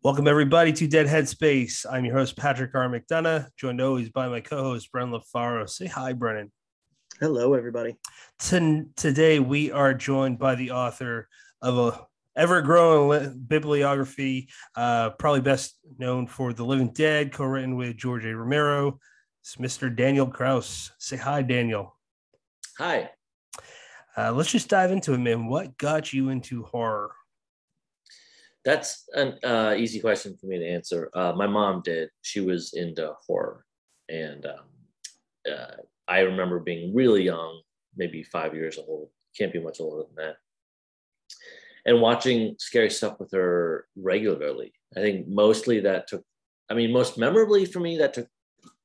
Welcome, everybody, to Dead Headspace. I'm your host, Patrick R. McDonough, joined always by my co-host, Brennan LaFaro. Say hi, Brennan. Hello, everybody. Today, we are joined by the author of a ever-growing bibliography, probably best known for The Living Dead, co-written with George A. Romero. It's Mr. Daniel Kraus. Say hi, Daniel. Hi. Let's just dive into it, man. What got you into horror? That's an easy question for me to answer. My mom did. She was into horror. And I remember being really young, maybe 5 years old. Can't be much older than that. And watching scary stuff with her regularly. I think most memorably for me, that took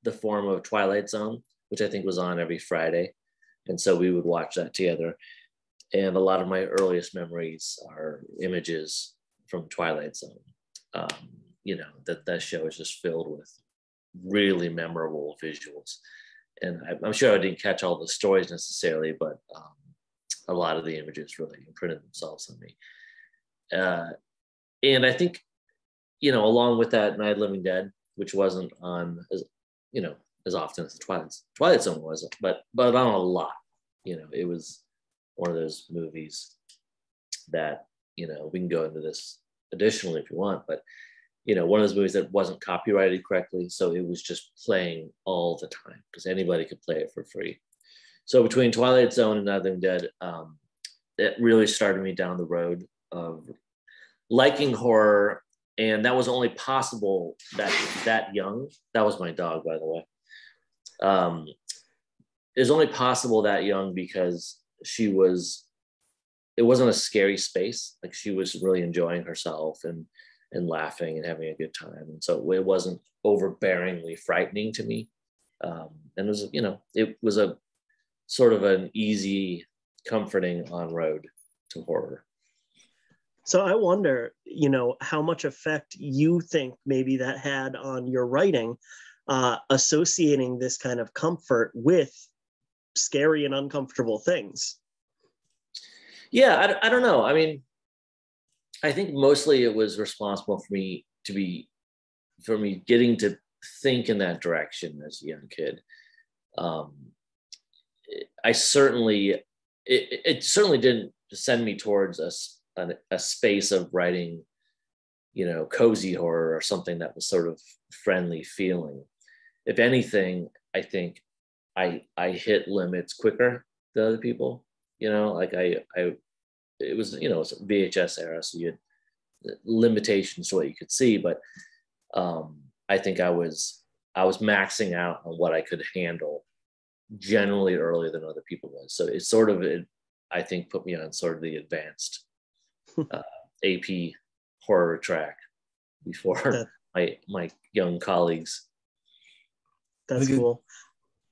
the form of Twilight Zone, which I think was on every Friday. And so we would watch that together. And a lot of my earliest memories are images from Twilight Zone. That show is just filled with really memorable visuals. And I'm sure I didn't catch all the stories necessarily, but a lot of the images really imprinted themselves on me. And I think, along with that, Night of the Living Dead, which wasn't on as often as the Twilight Zone was, but on a lot. It was one of those movies that, we can go into this additionally if you want, but one of those movies that wasn't copyrighted correctly, so it was just playing all the time because anybody could play it for free. So between Twilight Zone and Night of the Living Dead, it really started me down the road of liking horror, and that was only possible that young. That was my dog, by the way. It was only possible that young because it wasn't a scary space. Like, she was really enjoying herself and laughing and having a good time. And so it wasn't overbearingly frightening to me. And it was a sort of an easy, comforting on-road to horror. So I wonder, how much effect you think maybe that had on your writing, associating this kind of comfort with scary and uncomfortable things. Yeah, I don't know. I mean, I think mostly it was responsible for me getting to think in that direction as a young kid. It certainly didn't send me towards a space of writing, cozy horror or something that was sort of friendly feeling. If anything, I think I hit limits quicker than other people. It was a VHS era, so you had limitations to what you could see, but I think I was maxing out on what I could handle generally earlier than other people was. So I think put me on sort of the advanced AP horror track before my young colleagues. That's cool.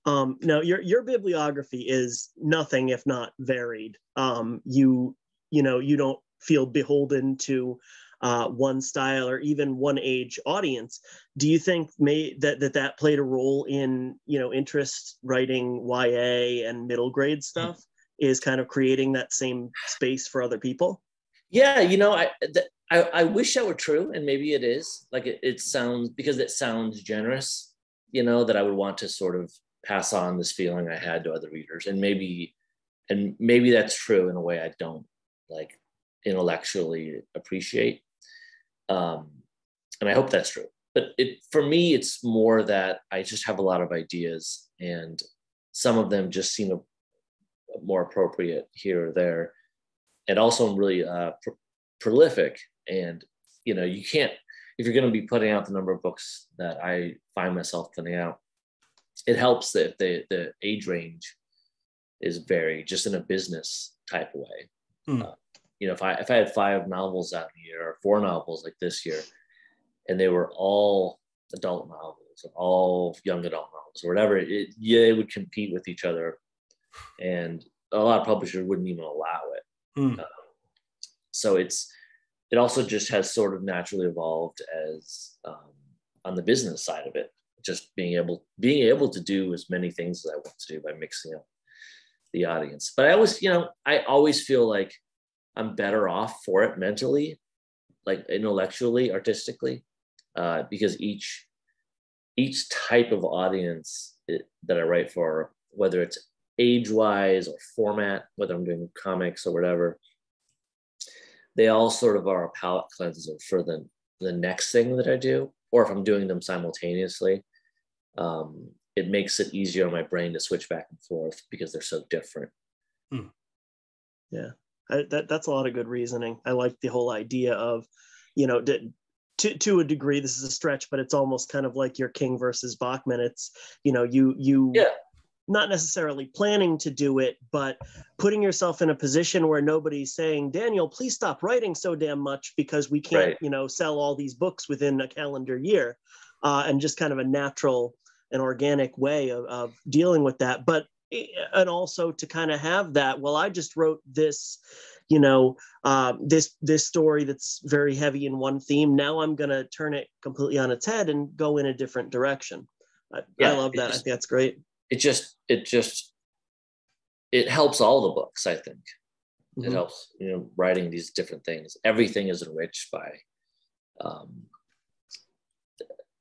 Now your bibliography is nothing if not varied. You don't feel beholden to one style or even one age audience. Do you think that played a role in interest writing YA and middle grade stuff? Is kind of creating that same space for other people? Yeah, I wish that were true, and maybe it is. Like it sounds, because it sounds generous, that I would want to sort of pass on this feeling I had to other readers, and maybe that's true in a way I don't like intellectually appreciate, and I hope that's true. But for me, it's more that I just have a lot of ideas, and some of them just seem more appropriate here or there, and also I'm really prolific, and you can't, if you're going to be putting out the number of books that I find myself putting out, it helps that the age range is varied, just in a business type of way. If I had 5 novels out in a year, or 4 novels like this year, and they were all adult novels or all young adult novels or whatever, it would compete with each other, and a lot of publishers wouldn't even allow it. So it also just has sort of naturally evolved as on the business side of it, just being able to do as many things as I want to do by mixing up the audience. But I always feel like I'm better off for it mentally like intellectually, artistically, because each type of audience that I write for, whether it's age-wise or format, whether I'm doing comics or whatever, they all sort of are a palate cleanser for the next thing that I do, or if I'm doing them simultaneously. It makes it easier on my brain to switch back and forth because they're so different. Yeah, that's a lot of good reasoning. I like the whole idea of, you know, to a degree, this is a stretch, but it's almost kind of like your King versus Bachman. It's, you know, you not necessarily planning to do it, but putting yourself in a position where nobody's saying, Daniel, please stop writing so damn much because we can't, you know, sell all these books within a calendar year, and just kind of a natural and organic way of dealing with that. But, and also to kind of have that, well, I just wrote this, you know, this story that's very heavy in one theme. Now I'm going to turn it completely on its head and go in a different direction. I love that. I think that's great. It helps all the books, I think. It helps, you know, writing these different things. Everything is enriched by,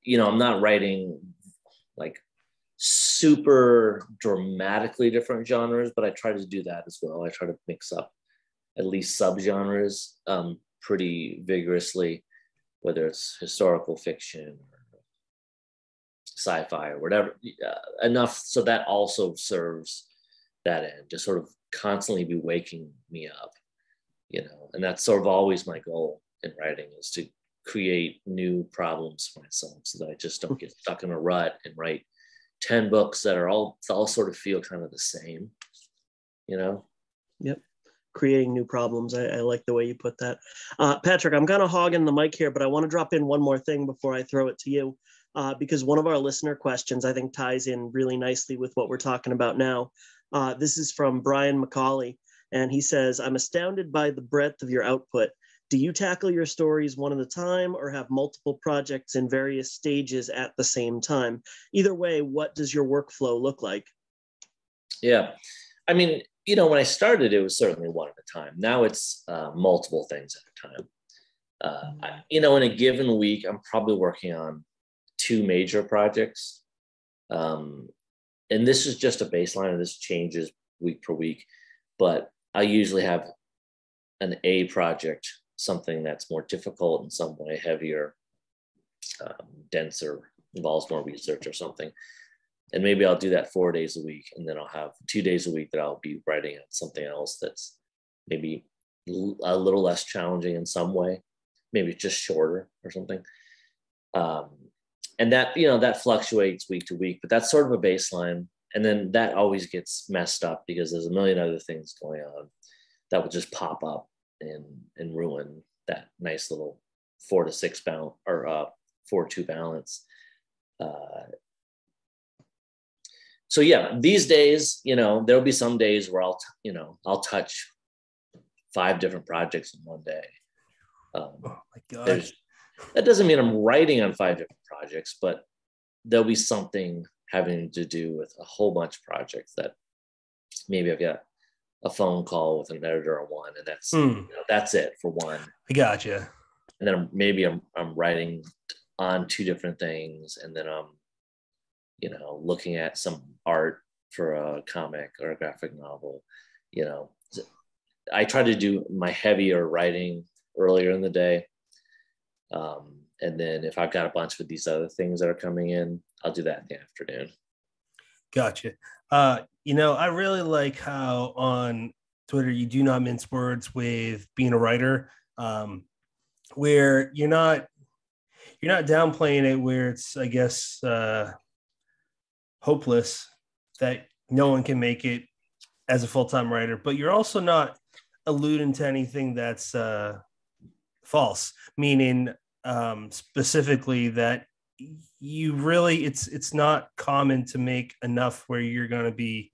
you know, I'm not writing like super dramatically different genres, but I try to do that as well. I try to mix up at least subgenres pretty vigorously, whether it's historical fiction or sci-fi or whatever, enough so that also serves that end, to sort of constantly be waking me up, you know. And that's sort of always my goal in writing, is to create new problems for myself so that I just don't get stuck in a rut and write 10 books that are all sort of feel kind of the same, you know? Yep. Creating new problems. I like the way you put that. Patrick, I'm kind of hogging the mic here, but I want to drop in one more thing before I throw it to you, because one of our listener questions, I think, ties in really nicely with what we're talking about now. This is from Brian McCauley, and he says, I'm astounded by the breadth of your output. Do you tackle your stories one at a time or have multiple projects in various stages at the same time? Either way, what does your workflow look like? Yeah. I mean, you know, when I started, it was certainly one at a time. Now it's multiple things at a time. You know, in a given week, I'm probably working on 2 major projects. And this is just a baseline, and this changes week per week. But I usually have an A project, something that's more difficult in some way, heavier, denser, involves more research or something. And maybe I'll do that 4 days a week, and then I'll have 2 days a week that I'll be writing on something else that's maybe a little less challenging in some way, maybe just shorter or something. And that, you know, that fluctuates week to week, but that's sort of a baseline. And then that always gets messed up because there's a million other things going on that will just pop up and ruin that nice little 4 to 6 balance, or 4-2 balance. So yeah, these days, you know, there'll be some days where I'll touch 5 different projects in one day. Oh my gosh. That doesn't mean I'm writing on 5 different projects, but there'll be something having to do with a whole bunch of projects that maybe I've got a phone call with an editor on one, and that's you know, that's it for one. I gotcha. And then maybe I'm writing on 2 different things, and then I'm, you know, looking at some art for a comic or a graphic novel. You know, I try to do my heavier writing earlier in the day. And then if I've got a bunch of these other things that are coming in, I'll do that in the afternoon. Gotcha. You know, I really like how on Twitter you do not mince words with being a writer, where you're not downplaying it, where it's, I guess, hopeless that no one can make it as a full-time writer, but you're also not alluding to anything that's false, meaning specifically that you really, it's not common to make enough where you're going to be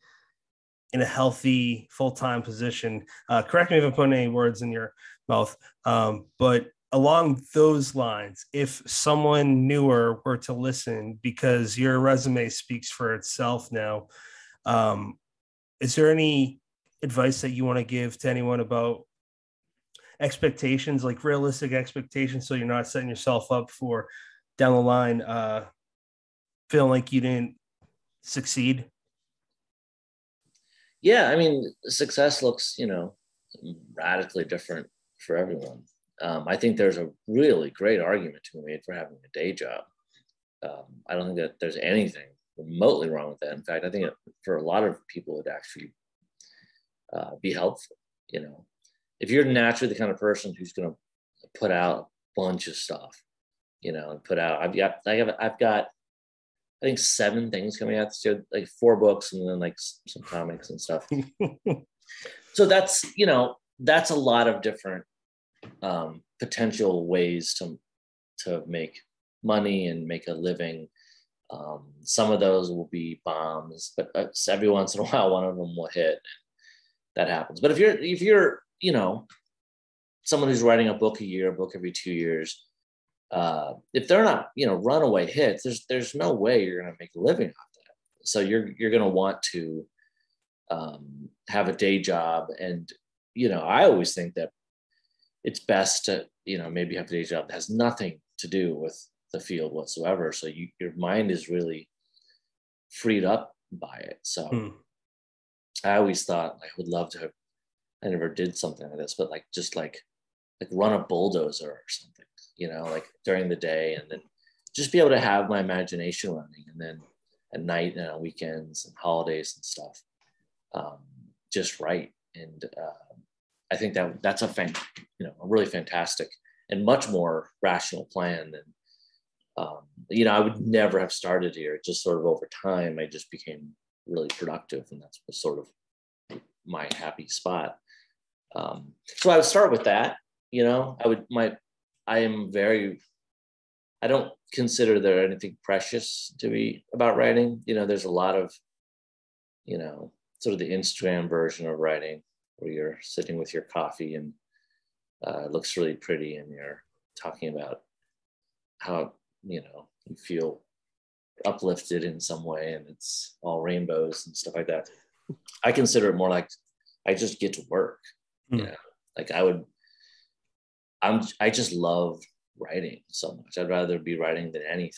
in a healthy full-time position. Correct me if I'm putting any words in your mouth, but along those lines, if someone newer were to listen, because your resume speaks for itself now, is there any advice that you want to give to anyone about expectations, like realistic expectations, so you're not setting yourself up for down the line feeling like you didn't succeed? Yeah, I mean, success looks, radically different for everyone. I think there's a really great argument to be made for having a day job. I don't think that there's anything remotely wrong with that. In fact, I think for a lot of people, it would actually be helpful. If you're naturally the kind of person who's going to put out a bunch of stuff, and put out, I've got, I think 7 things coming out this year, like 4 books and then like some comics and stuff. So that's a lot of different potential ways to make money and make a living. Some of those will be bombs, but every once in a while, one of them will hit. That happens. But if you're someone who's writing a book a year, a book every 2 years, if they're not, runaway hits, there's no way you're going to make a living off that. So you're going to want to have a day job. And, I always think that it's best to, maybe have a day job that has nothing to do with the field whatsoever. So your mind is really freed up by it. So I always thought I would love to have, I never did something like this, but just run a bulldozer or something, like during the day, and then just be able to have my imagination running, and then at night and on weekends and holidays and stuff, just write. And I think that's a really fantastic and much more rational plan than, I would never have started here. Just sort of over time, I just became really productive, and that's sort of my happy spot. So I would start with that. I don't consider there anything precious to be about writing. There's a lot of, sort of the Instagram version of writing, where you're sitting with your coffee and it looks really pretty, and you're talking about how, you feel uplifted in some way, and it's all rainbows and stuff like that. I consider it more like I just get to work. Like I just love writing so much. I'd rather be writing than anything.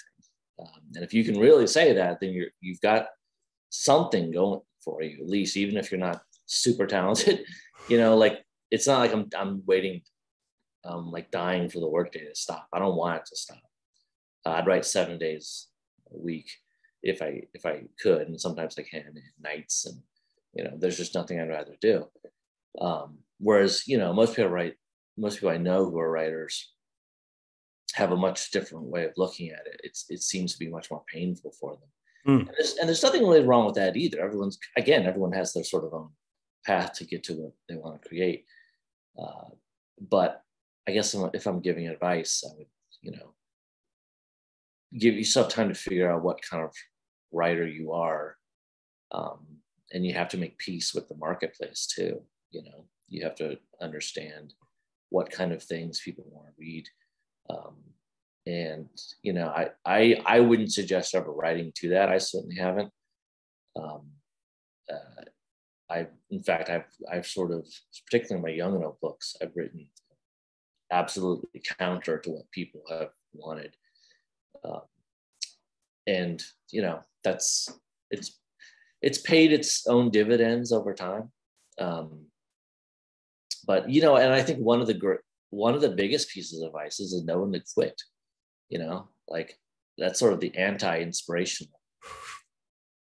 And if you can really say that, then you've got something going for you, at least, even if you're not super talented. It's not like I'm waiting, like dying for the workday to stop. I don't want it to stop. I'd write 7 days a week if I could, and sometimes I can, nights, and there's just nothing I'd rather do. Whereas most people I know who are writers have a much different way of looking at it. It seems to be much more painful for them. And there's nothing really wrong with that either. Everyone has their sort of own path to get to what they want to create. But I guess if I'm giving advice, I would, give yourself time to figure out what kind of writer you are. And you have to make peace with the marketplace too. You have to understand what kind of things people want to read. And, I wouldn't suggest ever writing to that. I certainly haven't. I've sort of, particularly in my young adult books, I've written absolutely counter to what people have wanted. And, it's paid its own dividends over time. But, and I think one of the biggest pieces of advice is know when to quit. That's sort of the anti-inspirational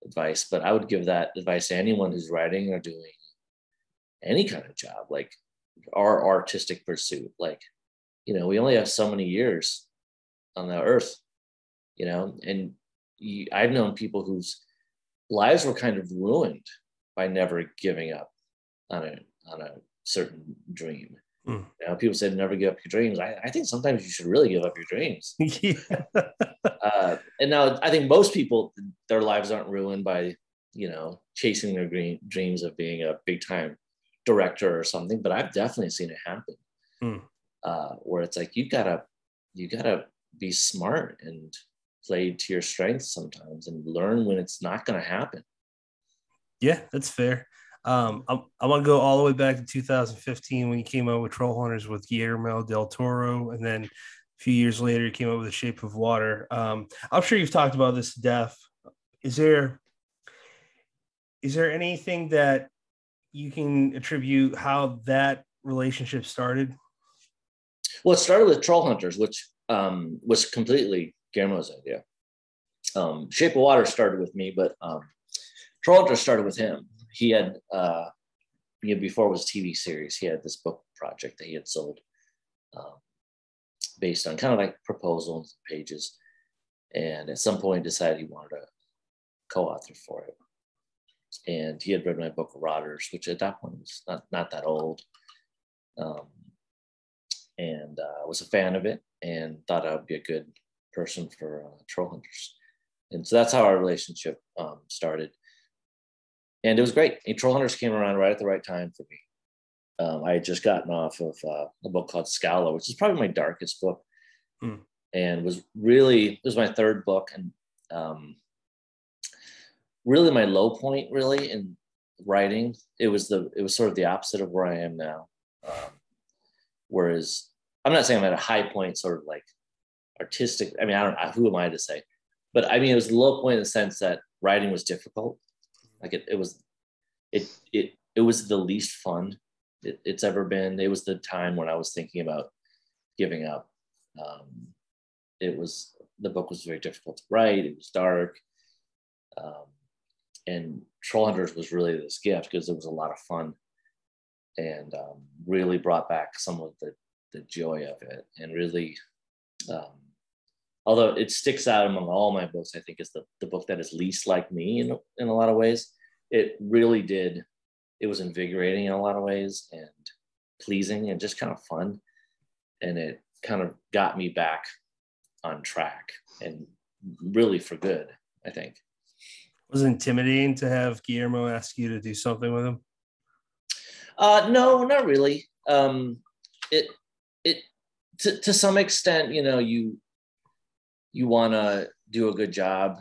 advice. But I would give that advice to anyone who's writing or doing any kind of job, like our artistic pursuit. We only have so many years on the earth, and I've known people whose lives were kind of ruined by never giving up on a certain dream. People say never give up your dreams. I think sometimes you should really give up your dreams. And now I think most people, their lives aren't ruined by, chasing their dreams of being a big time director or something. But I've definitely seen it happen, where it's like you gotta be smart and play to your strengths sometimes, and learn when it's not going to happen. Yeah, that's fair. I want to go all the way back to 2015 when you came out with Troll Hunters with Guillermo del Toro, and then a few years later you came out with The Shape of Water. I'm sure you've talked about this to death. Is there anything that you can attribute how that relationship started? Well, it started with Troll Hunters, which was completely Guillermo's idea. Shape of Water started with me, but Troll Hunters started with him. He had, before it was a TV series, he had this book project that he had sold based on kind of like proposals, pages. And at some point decided he wanted to co-author for it. And he had read my book, Rotters, which at that point was not that old. And was a fan of it and thought I would be a good person for Troll Hunters. And so that's how our relationship started. And it was great. And Troll Hunters came around right at the right time for me. I had just gotten off of a book called Scala, which is probably my darkest book. And it was my third book. And really my low point really in writing. It was sort of the opposite of where I am now. Whereas I'm not saying I'm at a high point, sort of like artistic. I mean, I don't know, who am I to say? But I mean, it was the low point in the sense that writing was difficult. Like it was the least fun it's ever been. It was the time when I was thinking about giving up. The book was very difficult to write. It was dark. And Troll Hunters was really this gift because it was a lot of fun and really brought back some of the joy of it. And really, although it sticks out among all my books, I think is the book that is least like me in a lot of ways. It really did. It was invigorating in a lot of ways and pleasing and just kind of fun. And it kind of got me back on track and really for good, I think. Was it intimidating to have Guillermo ask you to do something with him? No, not really. To some extent, you want to do a good job,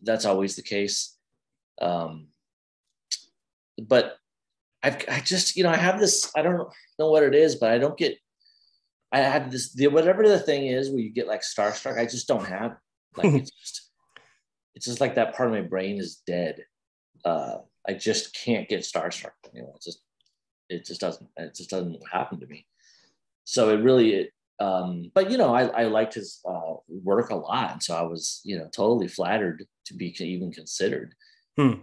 that's always the case. But I just, I have this, I don't know what it is, but I have this, whatever the thing is where you get like starstruck, I just don't have it. Like, it's just like that part of my brain is dead. I just can't get starstruck. It just doesn't happen to me. So it really, but I liked his work a lot. And so I was, totally flattered to be even considered. But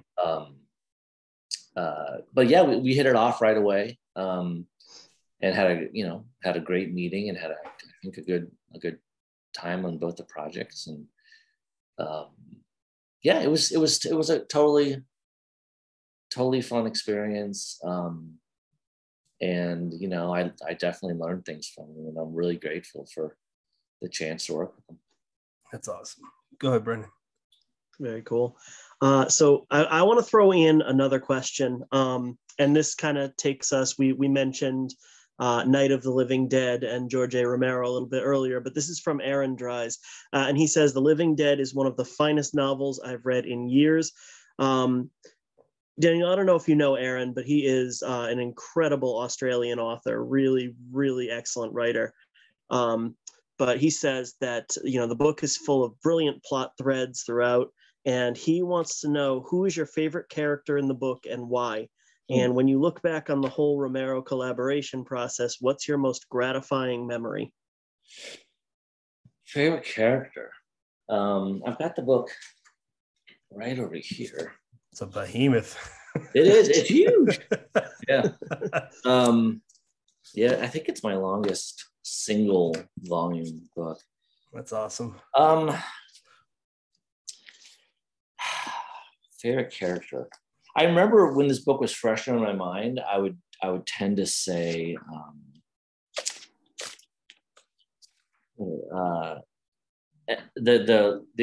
yeah, we hit it off right away, and had a great meeting and had I think a good time on both the projects. And yeah, it was a totally fun experience. And I definitely learned things from him, and I'm really grateful for the chance to work with him. That's awesome. Go ahead, Brendan. Very cool. So I want to throw in another question. And this kind of takes us, we mentioned Night of the Living Dead and George A. Romero a little bit earlier, but this is from Aaron Dries. And he says, The Living Dead is one of the finest novels I've read in years. Daniel, I don't know if you know Aaron, but he is an incredible Australian author, really, really excellent writer. But he says that, the book is full of brilliant plot threads throughout, and he wants to know, who is your favorite character in the book and why? And when you look back on the whole Romero collaboration process, what's your most gratifying memory? Favorite character? I've got the book right over here. It's a behemoth. It is. It's huge. Yeah. Yeah, I think it's my longest single volume book. That's awesome. Favorite character. I remember when this book was fresh in my mind, I would tend to say the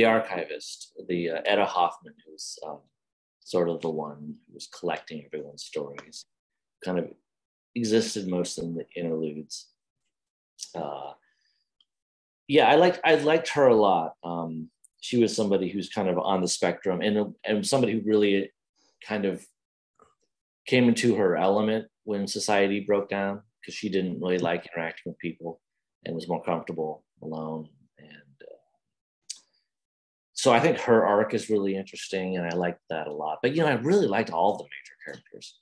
archivist, the Etta Hoffman, who's sort of the one who was collecting everyone's stories, kind of existed most in the interludes. Yeah, I liked her a lot. She was somebody who's kind of on the spectrum and somebody who really kind of came into her element when society broke down, because she didn't really like interacting with people and was more comfortable alone. And so I think her arc is really interesting, and I liked that a lot. But I really liked all of the major characters.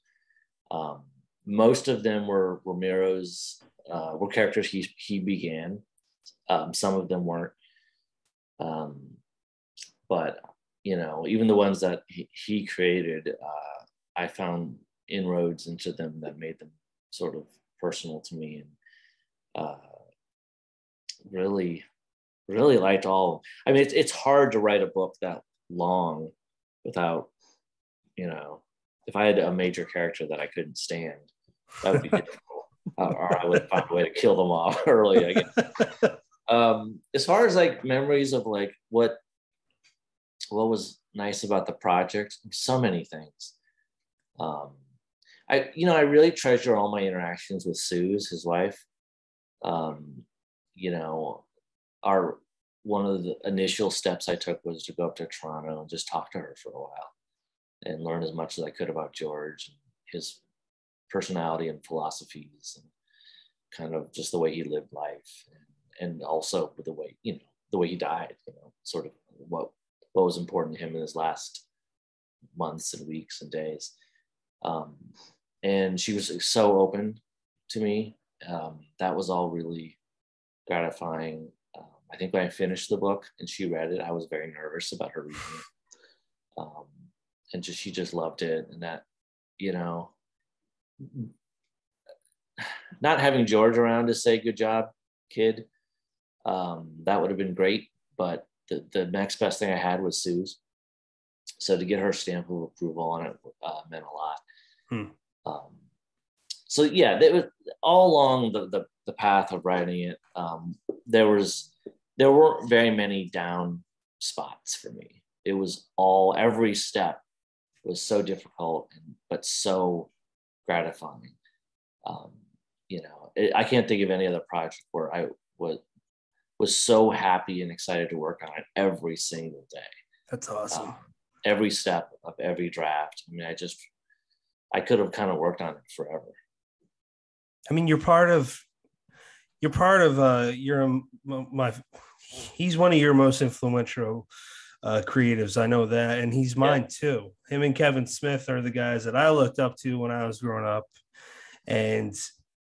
Most of them were Romero's were characters he began. Some of them weren't, but even the ones that he created, I found inroads into them that made them sort of personal to me, and really liked all. I mean, it's hard to write a book that long without, if I had a major character that I couldn't stand, that would be difficult. Or I would find a way to kill them off early, I guess. As far as like memories of like what was nice about the project, so many things. I really treasure all my interactions with Suze, his wife. One of the initial steps I took was to go up to Toronto and just talk to her for a while and learn as much as I could about George and his personality and philosophies and kind of just the way he lived life, and also the way he died, sort of what was important to him in his last months and weeks and days. And she was so open to me. That was all really gratifying. I think when I finished the book and she read it, I was very nervous about her reading it. And she just loved it. And that, not having George around to say, "Good job, kid," that would have been great. But the next best thing I had was Suze. So to get her stamp of approval on it meant a lot. So yeah, it was all along the path of writing it. There weren't very many down spots for me. It was every step was so difficult, but so gratifying. I can't think of any other project where I was so happy and excited to work on it every single day. That's awesome. Every step of every draft. I mean, I could have kind of worked on it forever. I mean, he's one of your most influential creatives. I know that. And he's mine too. Him and Kevin Smith are the guys that I looked up to when I was growing up. And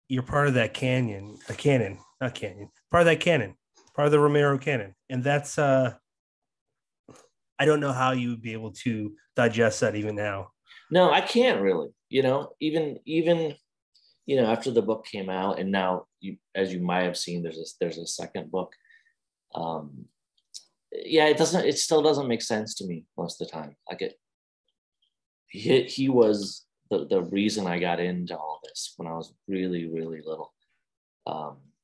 you're part of that part of the Romero canon. And that's, I don't know how you would be able to digest that even now. No, I can't really, even after the book came out, and now as you might have seen, there's a second book. It still doesn't make sense to me most of the time. Like he was the reason I got into all this when I was really, really little.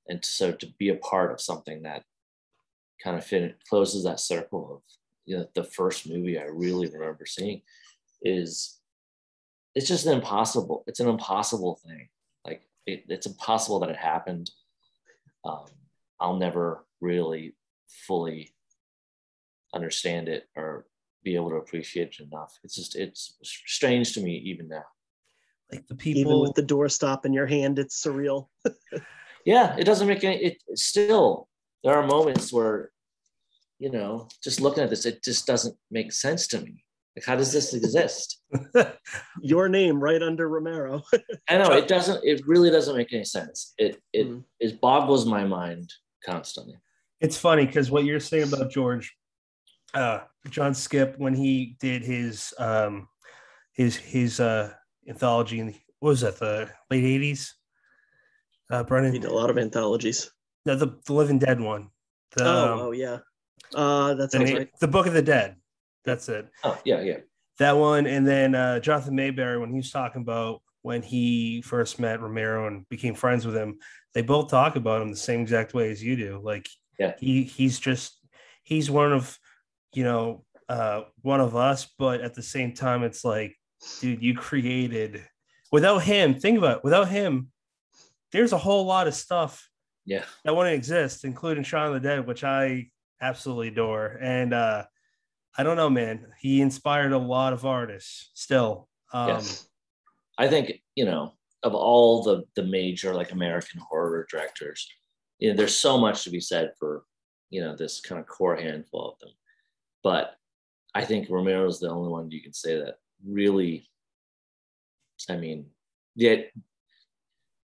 And so to be a part of something that kind of closes that circle of, the first movie I really remember seeing it's just an impossible thing. Like it's impossible that it happened. I'll never really fully understand it or be able to appreciate it enough. It's strange to me even now. Like the people, even with the doorstop in your hand, it's surreal. Yeah, it doesn't make any. Still, there are moments where, just looking at this, it just doesn't make sense to me. Like, how does this exist? Your name right under Romero. I know it doesn't. It really doesn't make any sense. It boggles my mind constantly. It's funny because what you're saying about George, John Skip, when he did his anthology in what was that, the late 80s? Brennan, he did a lot of anthologies. No, the Living Dead one. Yeah. That sounds right. The Book of the Dead. That's it. Oh, yeah. That one. And then Jonathan Mayberry, when he was talking about when he first met Romero and became friends with him, they both talk about him the same exact way as you do. Like, he's one of, one of us, but at the same time, it's like, dude, you created, without him, think about it, without him, there's a whole lot of stuff that wouldn't exist, including Shaun of the Dead, which I absolutely adore. And I don't know, man, he inspired a lot of artists still. Yes. I think, of all the major like American horror directors, there's so much to be said for, this kind of core handful of them. But I think Romero's the only one you can say that really, I mean, the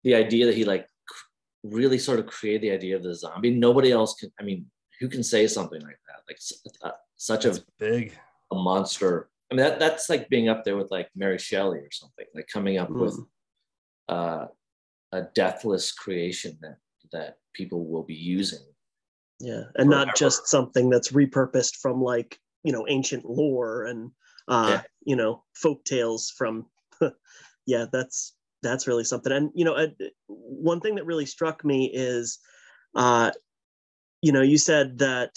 idea that he like really sort of created the idea of the zombie. Nobody else can, who can say something like that? Like such a big monster. I mean, that's like being up there with like Mary Shelley or something, like coming up with a deathless creation that people will be using. Yeah, and forever. Not just something that's repurposed from like, ancient lore and folk tales from. Yeah, that's really something. And one thing that really struck me is you said that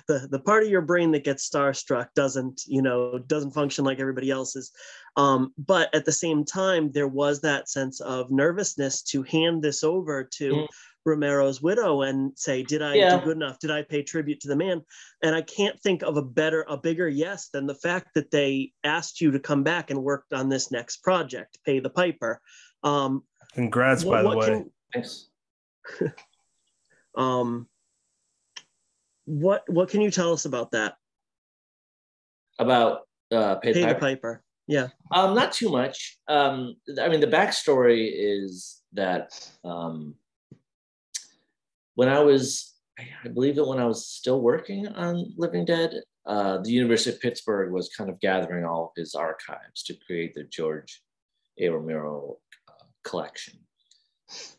the part of your brain that gets starstruck doesn't function like everybody else's. But at the same time, there was that sense of nervousness to hand this over to Romero's widow and say, did I do good enough? Did I pay tribute to the man? And I can't think of a bigger yes than the fact that they asked you to come back and work on this next project, Pay the Piper. Congrats, by the way. Thanks. What can you tell us about that? About Pay the Piper? Yeah. Not too much. The backstory is that when I was still working on Living Dead, the University of Pittsburgh was kind of gathering all of his archives to create the George A. Romero collection.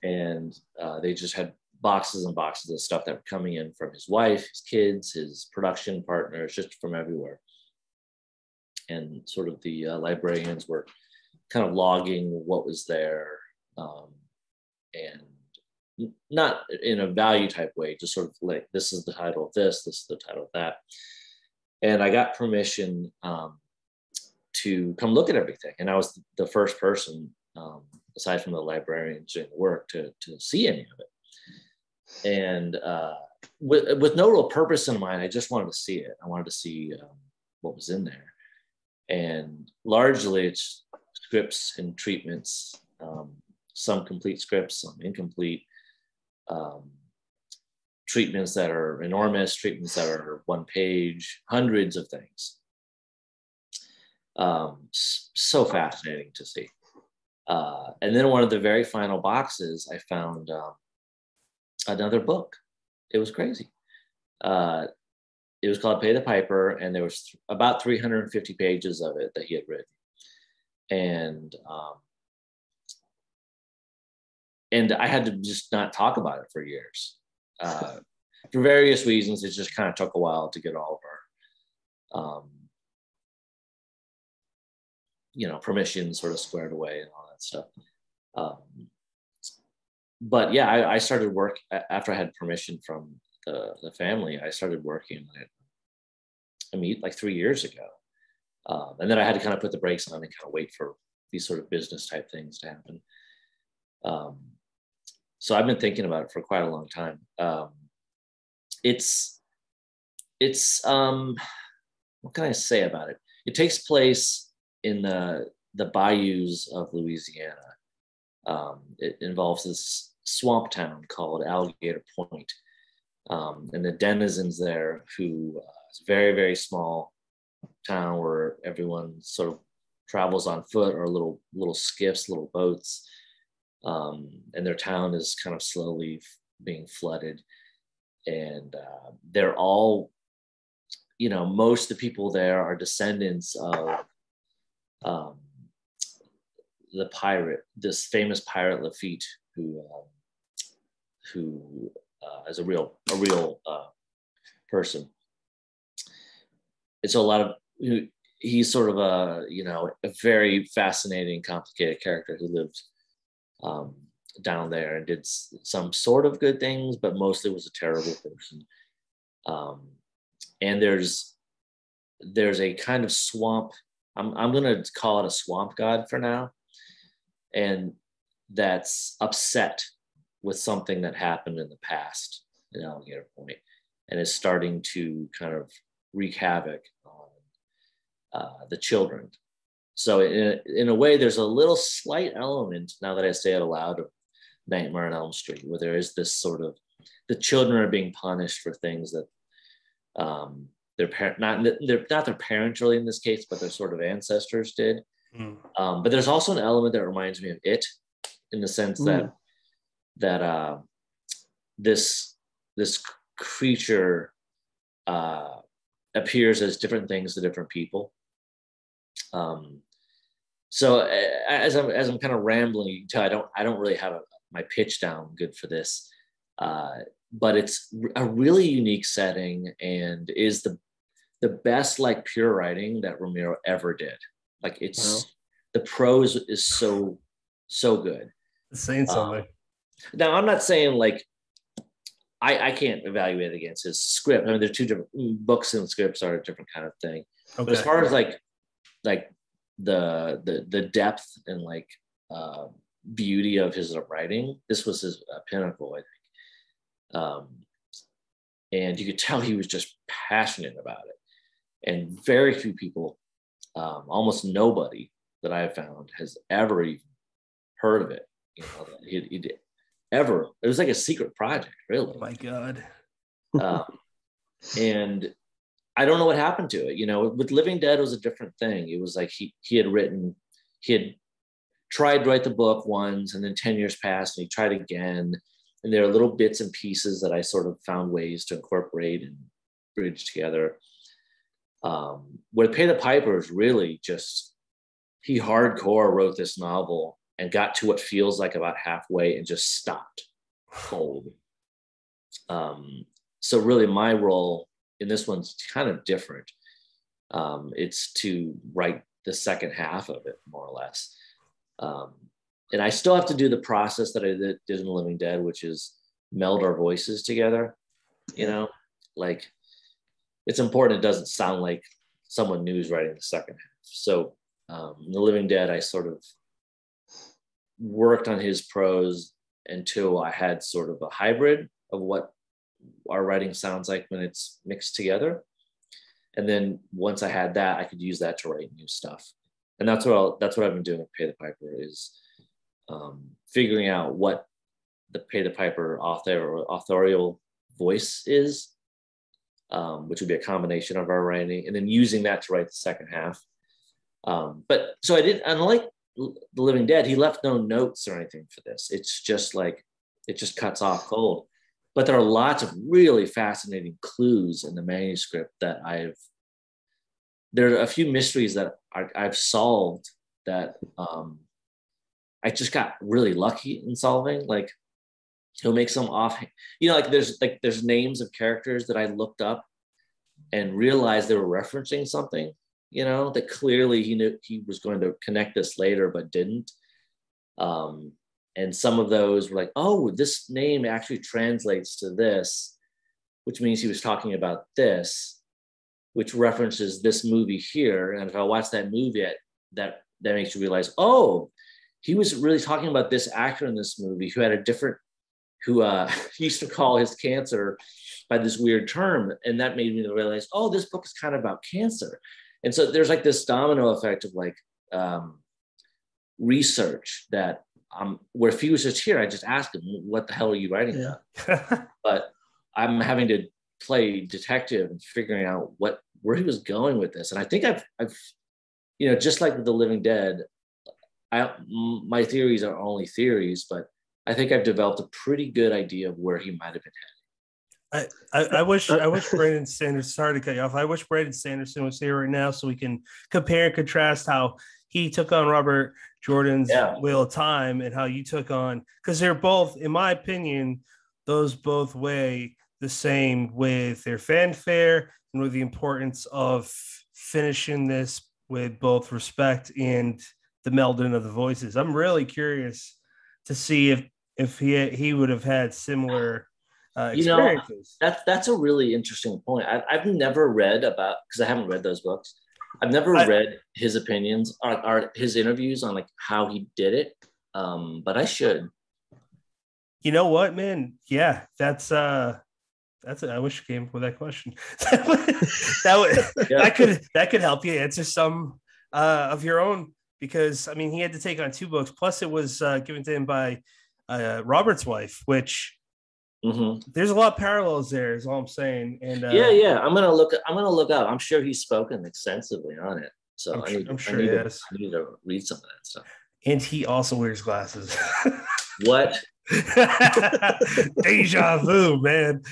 And they just had boxes and boxes of stuff that were coming in from his wife, his kids, his production partners, just from everywhere. And sort of the librarians were kind of logging what was there, and not in a value type way, just sort of like, this is the title of this is the title of that. And I got permission to come look at everything. And I was the first person, aside from the librarians doing the work, to see any of it. And with no real purpose in mind, I just wanted to see it. I wanted to see what was in there. And largely it's scripts and treatments, some complete scripts, some incomplete, treatments that are enormous, treatments that are one page, hundreds of things. So fascinating to see. And then one of the very final boxes, I found another book. It was crazy. It was called Pay the Piper, and there was about 350 pages of it that he had written. And I had to just not talk about it for years. For various reasons, it just kind of took a while to get all of our, permissions sort of squared away and all that stuff. But yeah, I started work after I had permission from the family. I started working on it, like 3 years ago. And then I had to kind of put the brakes on and kind of wait for these sort of business type things to happen. So I've been thinking about it for quite a long time. It's what can I say about it? It takes place in the bayous of Louisiana. It involves this swamp town called Alligator Point. And the denizens there, who it's a very, very small town where everyone sort of travels on foot or little skiffs, little boats. And their town is kind of slowly being flooded. And they're all, most of the people there are descendants of the pirate, this famous pirate Lafitte, who is a real person. It's a lot of, he's sort of a very fascinating, complicated character who lived down there and did some sort of good things, but mostly was a terrible person. And there's a kind of swamp. I'm going to call it a swamp god for now. And that's upset with something that happened in the past in Alligator Point, and is starting to kind of wreak havoc on the children. So in a way, there's a little slight element, now that I say it aloud, of Nightmare on Elm Street, where there is this sort of, the children are being punished for things that they're not their parents really in this case, but their sort of ancestors did. But there's also an element that reminds me of It, in the sense that this creature appears as different things to different people. So as I'm kind of rambling, you can tell I don't really have my pitch down good for this, but it's a really unique setting and is the best like pure writing that Romero ever did. Like it's the prose is so good. It's saying something. Now I'm not saying like I can't evaluate against his script. I mean, they're two different books, and scripts are a different kind of thing. Okay. But as far as like the depth and like beauty of his writing, this was his pinnacle, I think. And you could tell he was just passionate about it. And very few people, almost nobody that I have found has ever even heard of it. You know, he did ever. It was like a secret project, really. Oh my God. And I don't know what happened to it. You know, with Living Dead, it was a different thing. It was like he had tried to write the book once, and then 10 years passed and he tried again. And there are little bits and pieces that I sort of found ways to incorporate and bridge together. With Pay the Piper is really just, he hardcore wrote this novel and got to what feels like about halfway and just stopped cold. So really my role in this one's kind of different. It's to write the second half of it, more or less. And I still have to do the process that I did in Living Dead, which is meld our voices together. You know, like it's important it doesn't sound like someone new is writing the second half. So in The Living Dead, I sort of worked on his prose until I had sort of a hybrid of what our writing sounds like when it's mixed together. And then once I had that, I could use that to write new stuff. And that's what I've been doing with Pay the Piper, is figuring out what the Pay the Piper authorial voice is, which would be a combination of our writing, and then using that to write the second half. But so I did, unlike The Living Dead, he left no notes or anything for this. It's just like, it just cuts off cold. But there are lots of really fascinating clues in the manuscript that there are a few mysteries that I've solved that I just got really lucky in solving. Like he'll make some like there's names of characters that I looked up and realized they were referencing something, you know, that clearly he knew he was going to connect this later, but didn't. And some of those were like, oh, this name actually translates to this, which means he was talking about this, which references this movie here. And if I watch that movie, that makes you realize, oh, he was really talking about this actor in this movie who had who used to call his cancer by this weird term. And that made me realize, oh, this book is kind of about cancer. And so there's like this domino effect of like research that where if he was just here, I just asked him, what the hell are you writing about? But I'm having to play detective and figuring out where he was going with this. And I think I've you know, just like with The Living Dead, my theories are only theories, but I think I've developed a pretty good idea of where he might have been heading. I wish Brandon Sanderson, sorry to cut you off. I wish Brandon Sanderson was here right now so we can compare and contrast how he took on Robert Jordan's Wheel of Time and how you took on, because they're both, in my opinion, those both weigh the same with their fanfare and with the importance of finishing this with both respect and the melding of the voices. I'm really curious to see if he would have had similar experiences. You know, that's a really interesting point. I've never read about, because I haven't read those books. I've never read his opinions or his interviews on like how he did it, but I should. You know what, man? Yeah, that's I wish you came up with that question. that could help you answer some of your own, because I mean he had to take on 2 books. Plus, it was given to him by Robert's wife, which there's a lot of parallels there. Is all I'm saying. And yeah, I'm gonna look up. I'm sure he's spoken extensively on it. So I'm sure he has. I need to read some of that stuff. And he also wears glasses. What? Deja vu, man.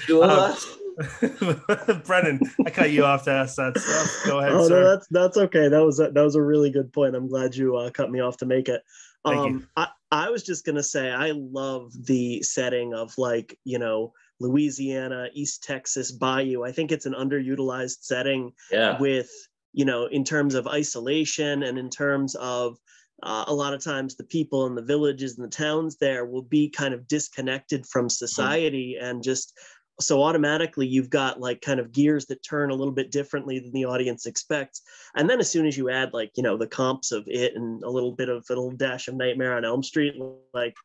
Brennan, I cut you off to ask that stuff. Go ahead, sir. No, that's okay. That was a really good point. I'm glad you cut me off to make it. Thank you. I was just gonna say I love the setting of, like, you know, Louisiana, East Texas, Bayou. I think it's an underutilized setting. Yeah. With, you know, in terms of isolation and in terms of a lot of times the people in the villages and the towns there will be kind of disconnected from society, and just so automatically you've got like kind of gears that turn a little bit differently than the audience expects. And then as soon as you add, like, you know, the comps of it and a little dash of Nightmare on Elm Street, like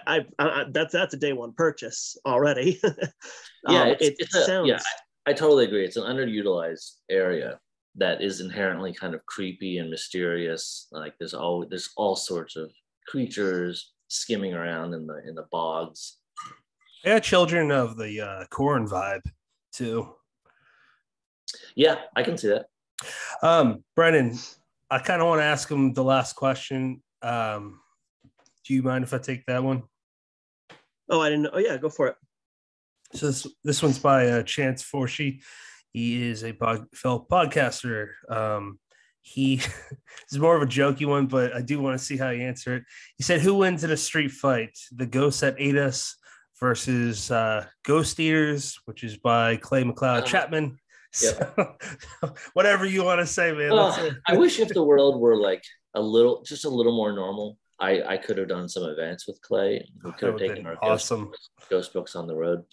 I that's a day one purchase already. Yeah, I totally agree. It's an underutilized area that is inherently kind of creepy and mysterious. Like there's all sorts of creatures skimming around in the bogs. Yeah, Children of the Corn vibe too. Yeah, I can see that. Brennan, I kind of want to ask him the last question. Do you mind if I take that one? Oh, I didn't know. Oh, yeah, go for it. So this one's by Chance Forshee. He is a fellow podcaster. He is more of a jokey one, but I do want to see how you answer it. He said, "Who wins in a street fight? The ghosts that ate us versus Ghost Eaters," which is by Clay McLeod Chapman. Yep. So, whatever you want to say, man. I wish if the world were like a little more normal. I could have done some events with Clay. We could have taken our ghost books on the road.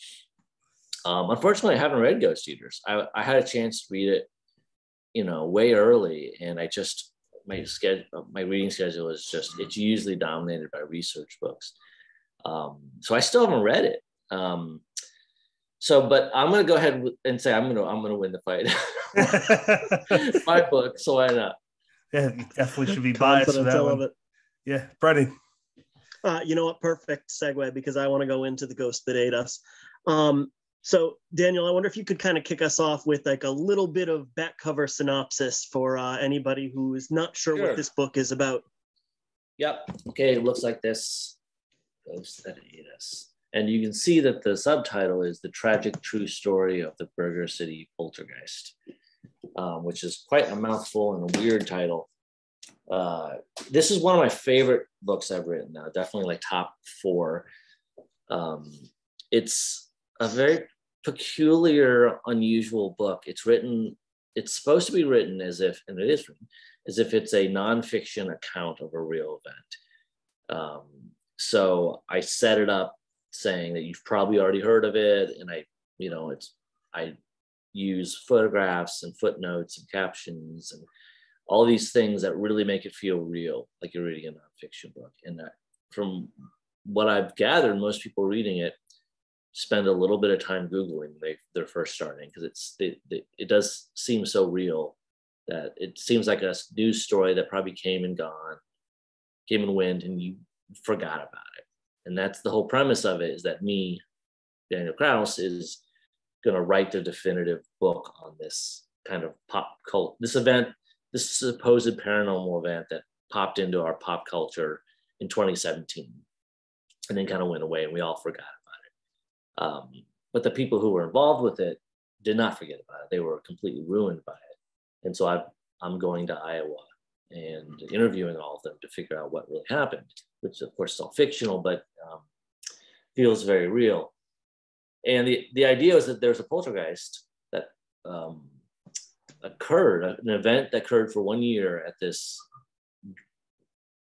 Unfortunately, I haven't read Ghost Eaters. I had a chance to read it, you know, way early, and my reading schedule is just, it's usually dominated by research books. So I still haven't read it. But I'm gonna go ahead and say I'm gonna win the fight. My book, so why not? Yeah, you definitely should be biased for that one. Yeah, Brennan. You know what? Perfect segue, because I want to go into the ghost that ate us. So, Daniel, I wonder if you could kind of kick us off with like a little bit of back cover synopsis for anybody who is not sure what this book is about. Yep. Okay, it looks like this. Ghost that ate us. And you can see that the subtitle is The Tragic True Story of the Burger City Poltergeist, which is quite a mouthful and a weird title. This is one of my favorite books I've written now, definitely like top 4. It's a very peculiar, unusual book. It's supposed to be written as if, and it is written, as if it's a nonfiction account of a real event. So I set it up saying that you've probably already heard of it. And I use photographs and footnotes and captions and all these things that really make it feel real, like you're reading a nonfiction book. And from what I've gathered, most people reading it spend a little bit of time Googling they're first starting, because it does seem so real that it seems like a news story that probably came and went, and you forgot about it. And that's the whole premise of it, is that Daniel Kraus, is going to write the definitive book on this kind of pop cult, this supposed paranormal event that popped into our pop culture in 2017 and then kind of went away and we all forgot about it. But the people who were involved with it did not forget about it. They were completely ruined by it. And so I'm going to Iowa and interviewing all of them to figure out what really happened, which of course is all fictional, but feels very real. And the idea is that there's a poltergeist that occurred, an event that occurred for 1 year at this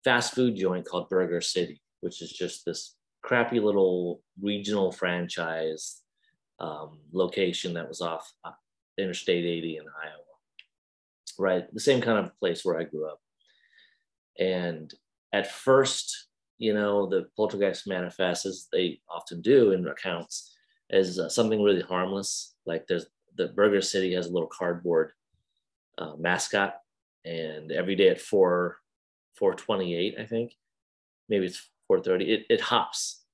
fast food joint called Burger City, which is just this crappy little regional franchise location that was off Interstate 80 in Iowa, right? The same kind of place where I grew up. And at first, the poltergeist manifests, as they often do in accounts, as something really harmless. Like the Burger City has a little cardboard mascot and every day at 4:28, I think, maybe it's 4:30, it hops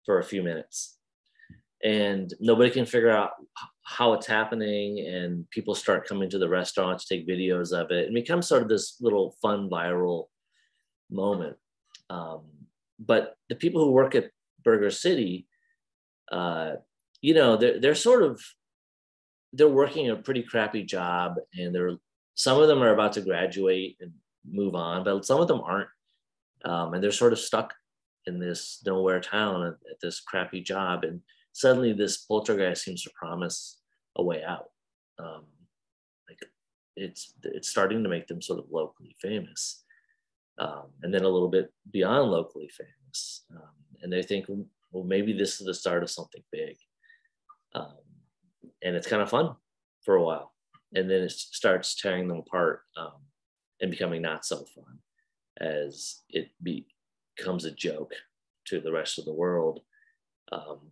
for a few minutes, and nobody can figure out how it's happening, and people start coming to the restaurant to take videos of it, and it becomes sort of this little fun viral moment. But the people who work at Burger City, you know, they're working a pretty crappy job, and some of them are about to graduate and move on, but some of them aren't, and they're sort of stuck in this nowhere town at this crappy job, and suddenly this poltergeist seems to promise a way out. Like it's starting to make them sort of locally famous, and then a little bit beyond locally famous, and they think, well, maybe this is the start of something big, and it's kind of fun for a while, and then it starts tearing them apart, and becoming not so fun as it becomes a joke to the rest of the world,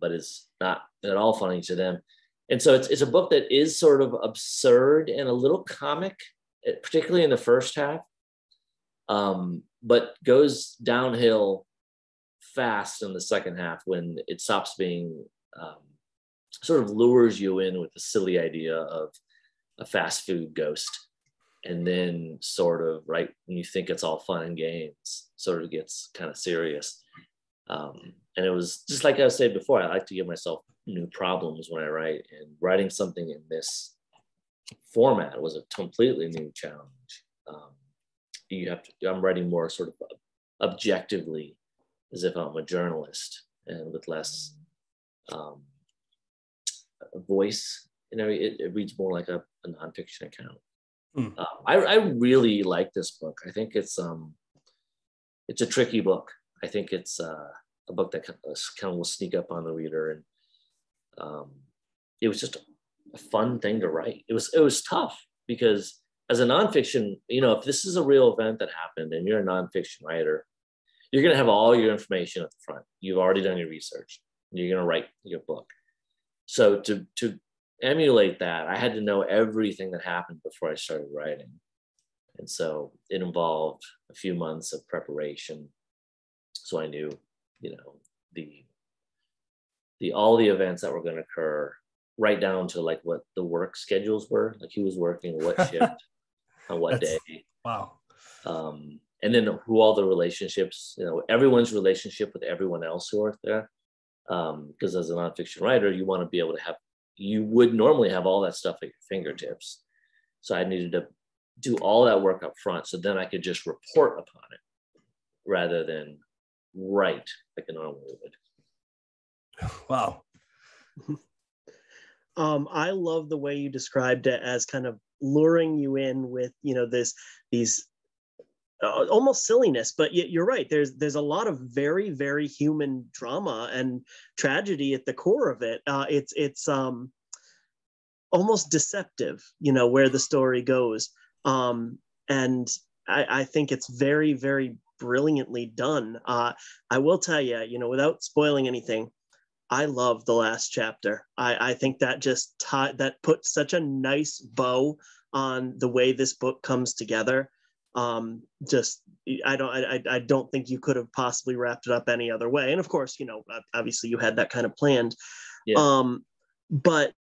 but it's not at all funny to them. And so it's a book that is sort of absurd and a little comic, particularly in the first half, but goes downhill fast in the second half when it stops being, sort of lures you in with the silly idea of a fast food ghost, and then sort of right when you think it's all fun and games, sort of gets kind of serious. And it was just like I said before, I like to give myself new problems when I write, and writing something in this format was a completely new challenge. I'm writing more sort of objectively, as if I'm a journalist, and with less voice. You know, it reads more like a nonfiction account. I really like this book. I think it's a tricky book. I think it's a book that kind of will sneak up on the reader, and it was just a fun thing to write. It was tough because as a nonfiction, you know, if this is a real event that happened and you're a nonfiction writer, you're going to have all your information at the front. You've already done your research. You're going to write your book. So to emulate that, I had to know everything that happened before I started writing. And so it involved a few months of preparation. So I knew, you know, all the events that were going to occur, right down to like what the work schedules were, like who was working what shift on what day. Wow. And then who all the relationships, you know, everyone's relationship with everyone else who worked there. Because as a nonfiction writer, you want to be able to you would normally have all that stuff at your fingertips. So I needed to do all that work up front, so then I could just report upon it rather than write like a normal would. Wow. I love the way you described it as kind of luring you in with, you know, these almost silliness, but you're right. There's a lot of very, very human drama and tragedy at the core of it. It's almost deceptive, you know, where the story goes. And I think it's very, very brilliantly done. I will tell you, you know, without spoiling anything, I love the last chapter. I think that that puts such a nice bow on the way this book comes together. I don't think you could have possibly wrapped it up any other way. And of course, you know, obviously you had that kind of planned. Yeah. But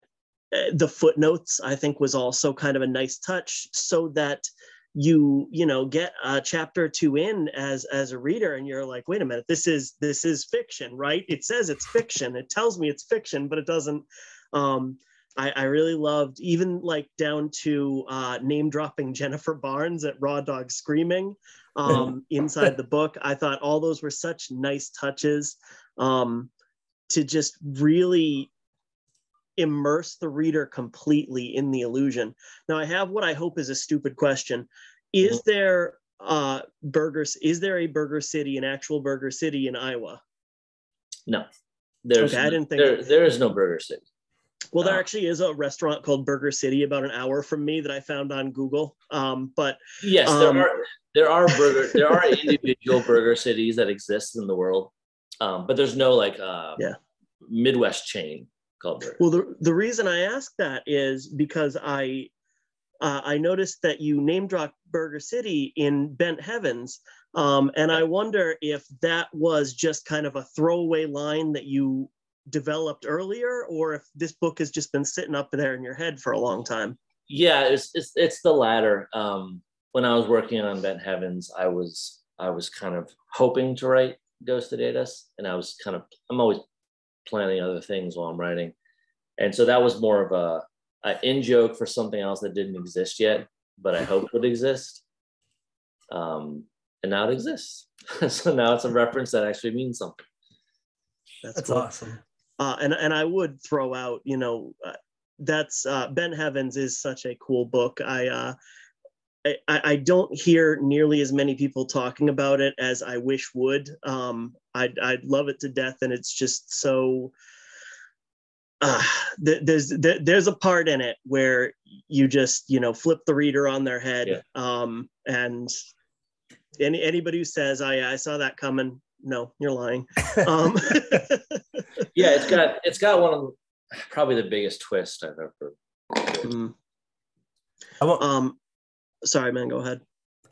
the footnotes, I think, was also kind of a nice touch, so that you know, get a chapter or two in as a reader, and you're like, wait a minute, this is fiction, right? It says it's fiction. It tells me it's fiction, but it doesn't. I really loved, even like down to name dropping Jennifer Barnes at Raw Dog Screaming inside the book. I thought all those were such nice touches to just really immerse the reader completely in the illusion. Now I have what I hope is a stupid question. Is there a Burger City, an actual Burger City in Iowa? No. I didn't think there is no Burger City. Well, there actually is a restaurant called Burger City about an hour from me that I found on Google. But yes, there are individual Burger Cities that exist in the world, but there's no like Midwest chain called Burger. Well, the reason I ask that is because I I noticed that you name dropped Burger City in Bent Heavens. And I wonder if that was just kind of a throwaway line that you developed earlier, or if this book has just been sitting up there in your head for a long time. Yeah, it's the latter. When I was working on Bent Heavens, I was kind of hoping to write Ghost of Datus, and I'm always planning other things while I'm writing, and so that was more of a in joke for something else that didn't exist yet, but I hoped would exist, and now it exists. So now it's a reference that actually means something. That's cool. Awesome. And I would throw out, that's Bent Heavens is such a cool book. I don't hear nearly as many people talking about it as I wish would. I'd love it to death, and it's just so. There's a part in it where you just flip the reader on their head, and anybody who says, "Oh yeah, I saw that coming," no, you're lying. Yeah, it's got one of probably the biggest twists I've ever. Sorry, man, go ahead.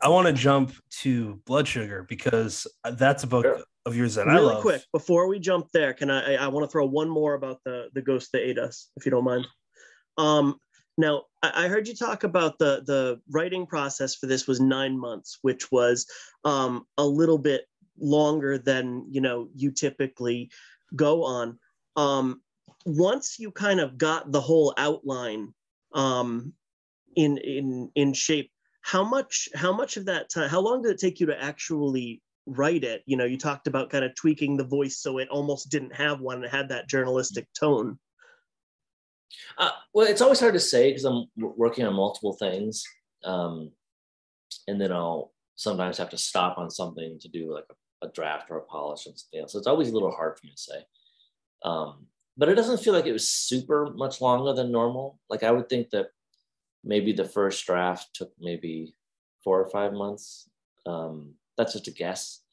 I want to jump to Blood Sugar because that's a book of yours that I love. Really quick, before we jump there, can I want to throw one more about the ghost that ate us, if you don't mind. Now, I heard you talk about the writing process for this was 9 months, which was a little bit longer than you typically go on. Once you kind of got the whole outline in shape, how much of that time, how long did it take you to actually write it? You talked about kind of tweaking the voice so it almost didn't have one, it had that journalistic tone. Well, it's always hard to say because I'm working on multiple things, and then I'll sometimes have to stop on something to do like a draft or a polish and something else. So it's always a little hard for me to say. But it doesn't feel like it was super much longer than normal. Like I would think that maybe the first draft took maybe 4 or 5 months. That's just a guess.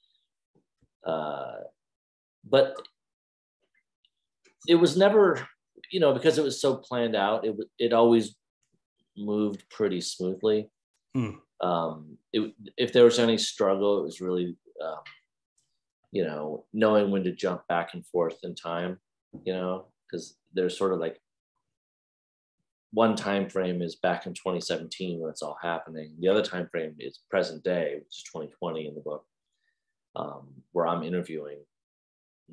But it was never, because it was so planned out, it always moved pretty smoothly. If there was any struggle, it was really, knowing when to jump back and forth in time, because there's sort of like one time frame is back in 2017 when it's all happening. The other time frame is present day, which is 2020 in the book, where I'm interviewing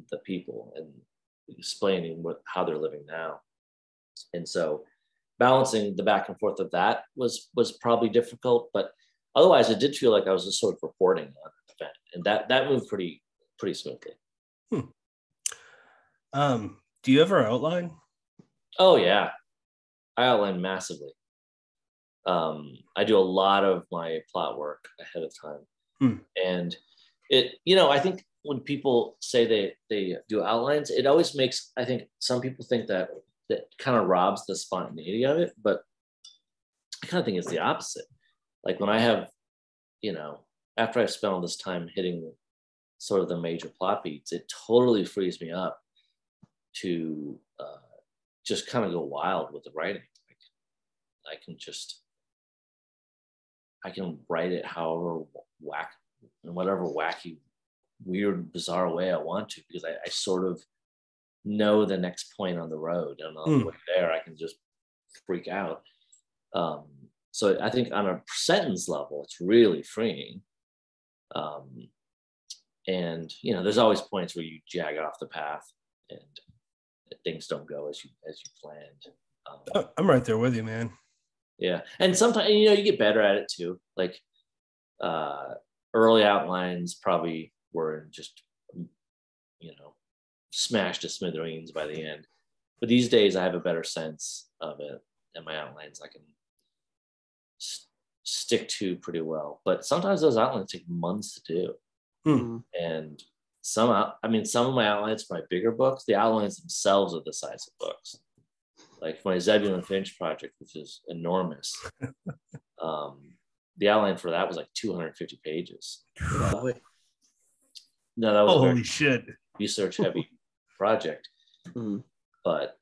the people and explaining how they're living now. And so balancing the back and forth of that was probably difficult, but otherwise it did feel like I was just sort of reporting on an event, and that moved pretty smoothly. Do you ever outline? Oh yeah, I outline massively. I do a lot of my plot work ahead of time, and I think when people say they do outlines, it always makes, I think some people think that kind of robs the spontaneity of it, but I kind of think it's the opposite. Like when I have, after I've spent all this time hitting sort of the major plot beats, it totally frees me up to just kind of go wild with the writing. Like I can write it however in whatever wacky, weird, bizarre way I want to, because I sort of know the next point on the road, and on the way there I can just freak out. So I think on a sentence level, it's really freeing. And there's always points where you jag off the path and things don't go as you planned. I'm right there with you, man. Yeah, and sometimes you get better at it too. Like early outlines probably were just smashed to smithereens by the end. But these days I have a better sense of it, and my outlines I can stick to pretty well. But sometimes those outlines take months to do. And some of my outlines for my bigger books, the outlines themselves are the size of books. Like my Zebulon Finch project, which is enormous. The outline for that was like 250 pages. No, that was holy shit, research heavy project. But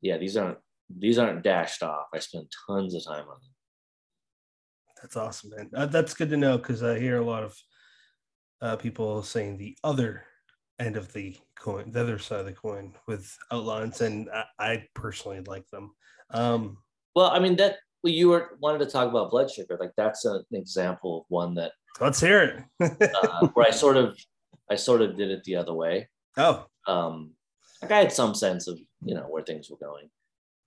yeah, these aren't dashed off. I spent tons of time on them. That's awesome, man. That's good to know because I hear a lot of people saying the other end of the coin, the other side of the coin with outlines, and I personally like them. Well, I mean you wanted to talk about Blood Sugar, like that's an example of one that let's hear it. where I sort of did it the other way. Oh, like I had some sense of where things were going,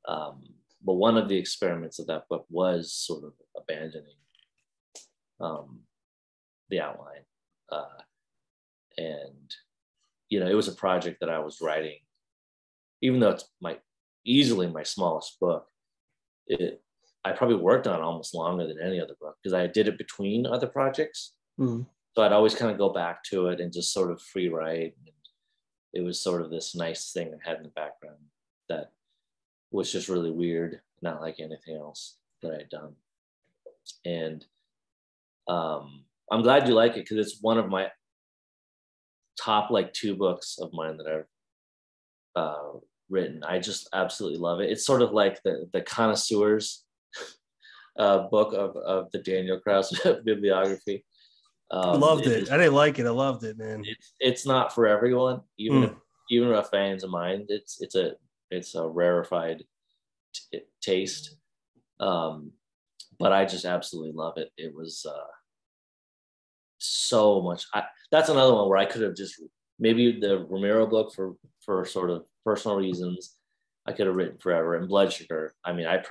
but one of the experiments of that book was sort of abandoning the outline, and it was a project that I was writing, even though it's easily my smallest book. I probably worked on it almost longer than any other book because I did it between other projects. Mm. So I'd always kind of go back to it and just sort of free write. And it was sort of this nice thing I had in the background that was just really weird, not like anything else that I'd done. And I'm glad you like it because it's one of my top 2 books of mine that I've written. I just absolutely love it. It's sort of like the connoisseurs book of the Daniel Kraus bibliography. loved it. I didn't like it. I loved it, man. It's not for everyone, even if fans of mine. It's a rarefied taste, but I just absolutely love it. It was so much. That's another one where I could have just maybe the Romero book for sort of personal reasons. I could have written forever. And Blood Sugar, I mean, I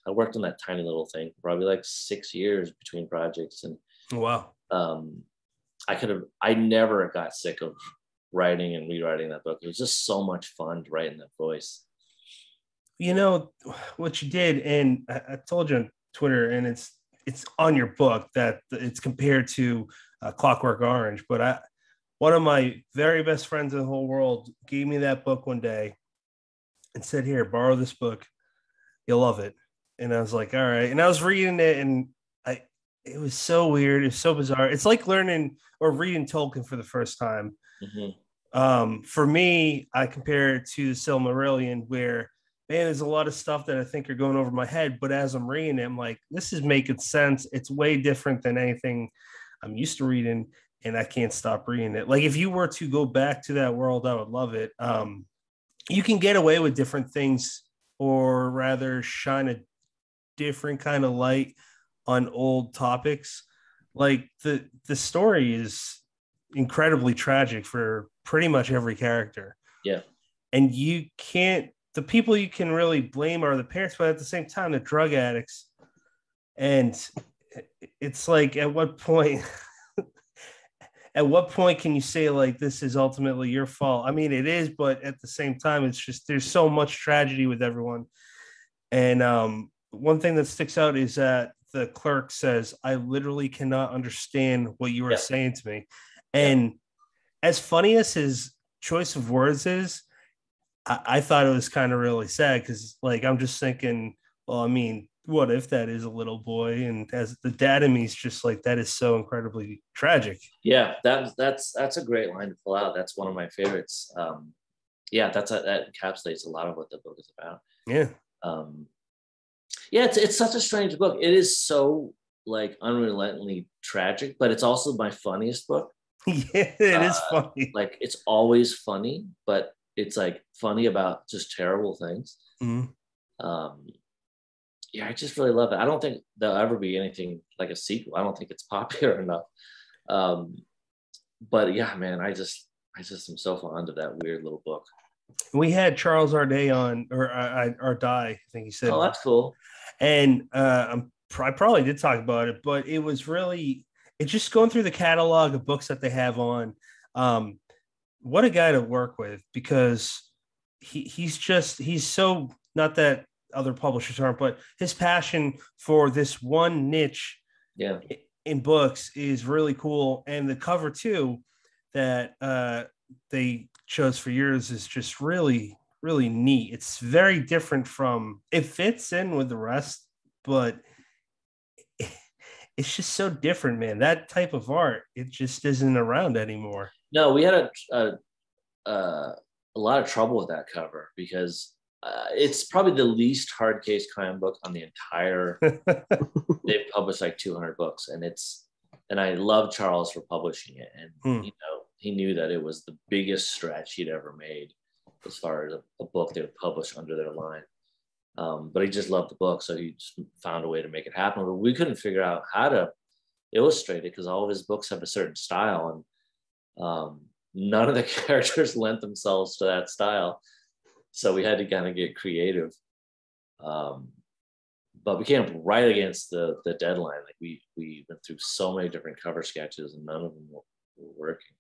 worked on that tiny little thing for probably 6 years between projects, and wow. I never got sick of writing and rewriting that book. It was just so much fun to write in that voice. What you did, and I told you on Twitter, and it's on your book that it's compared to Clockwork Orange. But one of my very best friends in the whole world gave me that book one day and said, "Here, borrow this book. You'll love it." And I was like, "All right." And I was reading it, and it was so weird. It's so bizarre. It's like learning or reading Tolkien for the first time. Mm-hmm. For me, I compare it to Silmarillion, where, man, there's a lot of stuff that I think are going over my head. But as I'm reading it, I'm like, this is making sense. It's way different than anything I'm used to reading, and I can't stop reading it. Like, if you were to go back to that world, I would love it. You can get away with different things, or rather shine a different kind of light on old topics. Like the story is incredibly tragic for pretty much every character. Yeah. And the people you can really blame are the parents, but at the same time, the drug addicts. And it's like, at what point can you say this is ultimately your fault? I mean, it is, but at the same time, it's just, there's so much tragedy with everyone. And one thing that sticks out is that the clerk says, "I literally cannot understand what you are saying to me." And as funny as his choice of words is, I thought it was kind of really sad because, I'm just thinking, well, I mean, what if that is a little boy? And as the dad in me is just like, that is so incredibly tragic. Yeah, that's a great line to pull out. That's one of my favorites. That encapsulates a lot of what the book is about. Yeah. It's such a strange book. It is so unrelentingly tragic, but it's also my funniest book. Yeah, it is funny. It's always funny, but it's funny about just terrible things. Mm-hmm. I just really love it. I don't think there'll ever be anything like a sequel. I don't think it's popular enough. But yeah, man, I just am so fond of that weird little book. We had Charles Arday on, or Ardai, I think he said. Oh, that's cool. And I probably did talk about it, but it was really, it's just going through the catalog of books that they have on. What a guy to work with, because he's so, not that other publishers aren't, but his passion for this one niche in books is really cool. And the cover too, that they chose for years, is just really, really neat. It's very different it fits in with the rest, but it's just so different, man. That type of art, it just isn't around anymore. No, we had a lot of trouble with that cover because It's probably the least hard case crime book on the entire. They've published like 200 books, and I love Charles for publishing it. And he knew that it was the biggest stretch he'd ever made as far as a book they would publish under their line. But he just loved the book, so he just found a way to make it happen. But we couldn't figure out how to illustrate it because all of his books have a certain style, and none of the characters lent themselves to that style. So we had to kind of get creative. But we came up right against the deadline. Like we went through so many different cover sketches, and none of them were working.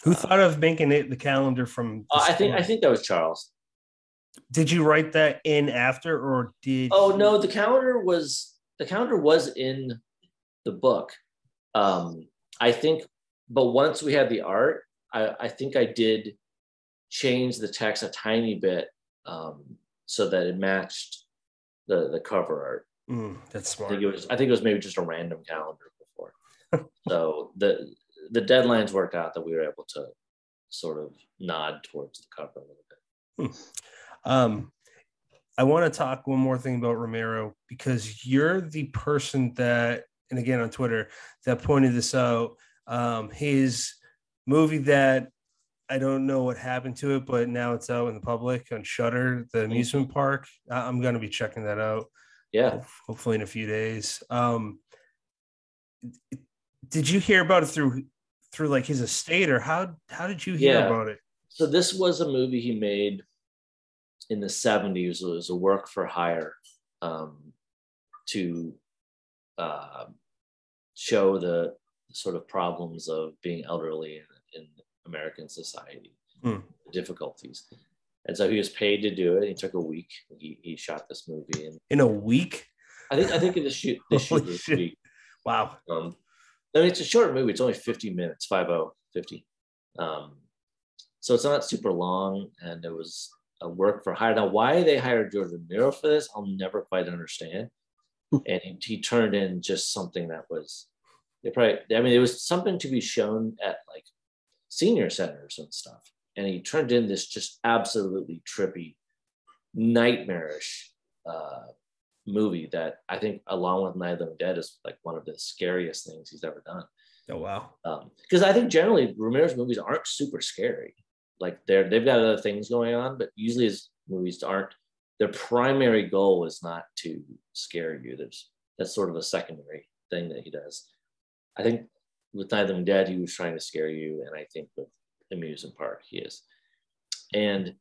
Who thought of making it the calendar from? I think that was Charles. Did you write that in after, or did? Oh no, the calendar was in the book. I think, but once we had the art, I think I did change the text a tiny bit so that it matched the cover art. That's smart. I think it was maybe just a random calendar before. So the deadlines worked out that we were able to sort of nod towards the cover a little bit. I want to talk one more thing about Romero, because you're the person that, and again on Twitter, that pointed this out. His movie that I don't know what happened to it, but now it's out in the public on Shudder, the amusement park. I'm going to be checking that out. Yeah. Hopefully in a few days. Did you hear about it through like his estate, or how did you hear about it? So this was a movie he made in the 70s. It was a work for hire to show the sort of problems of being elderly in American society, difficulties. And so he was paid to do it. He took a week. He shot this movie in a week. I think the shoot this week. Wow. I mean, it's a short movie. It's only 50 minutes, 50. So it's not super long, and it was a work for hire. Now, why they hired George Romero for this, I'll never quite understand. And he turned in just something that was, it was something to be shown at like senior centers and stuff. And he turned in this just absolutely trippy, nightmarish movie that I think, along with Night of the Living Dead, is like one of the scariest things he's ever done. Oh, wow. Because I think generally Romero's movies aren't super scary. Like they've got other things going on, but usually his movies aren't. Their primary goal is not to scare you. That's sort of a secondary thing that he does. I think with Night of the Living Dead, he was trying to scare you, and I think with Amusement Park, he is. And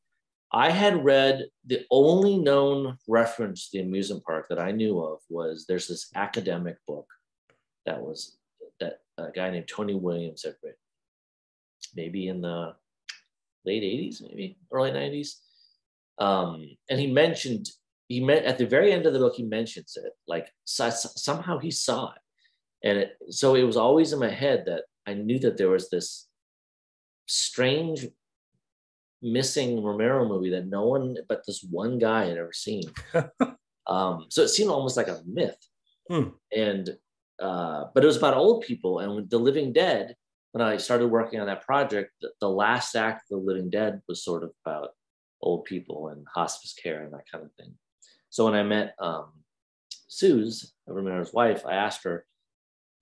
I had read, the only known reference to the amusement park that I knew of was, there's this academic book that a guy named Tony Williams had written, maybe in the late 80s, maybe early 90s. And he mentioned at the very end of the book, he mentions it, like somehow he saw it. And so it was always in my head that I knew that there was this strange missing Romero movie that no one but this one guy had ever seen. So it seemed almost like a myth. And but it was about old people. And with The Living Dead, when I started working on that project, the last act of The Living Dead was sort of about old people and hospice care and that kind of thing. So when I met Suze, Romero's wife, I asked her,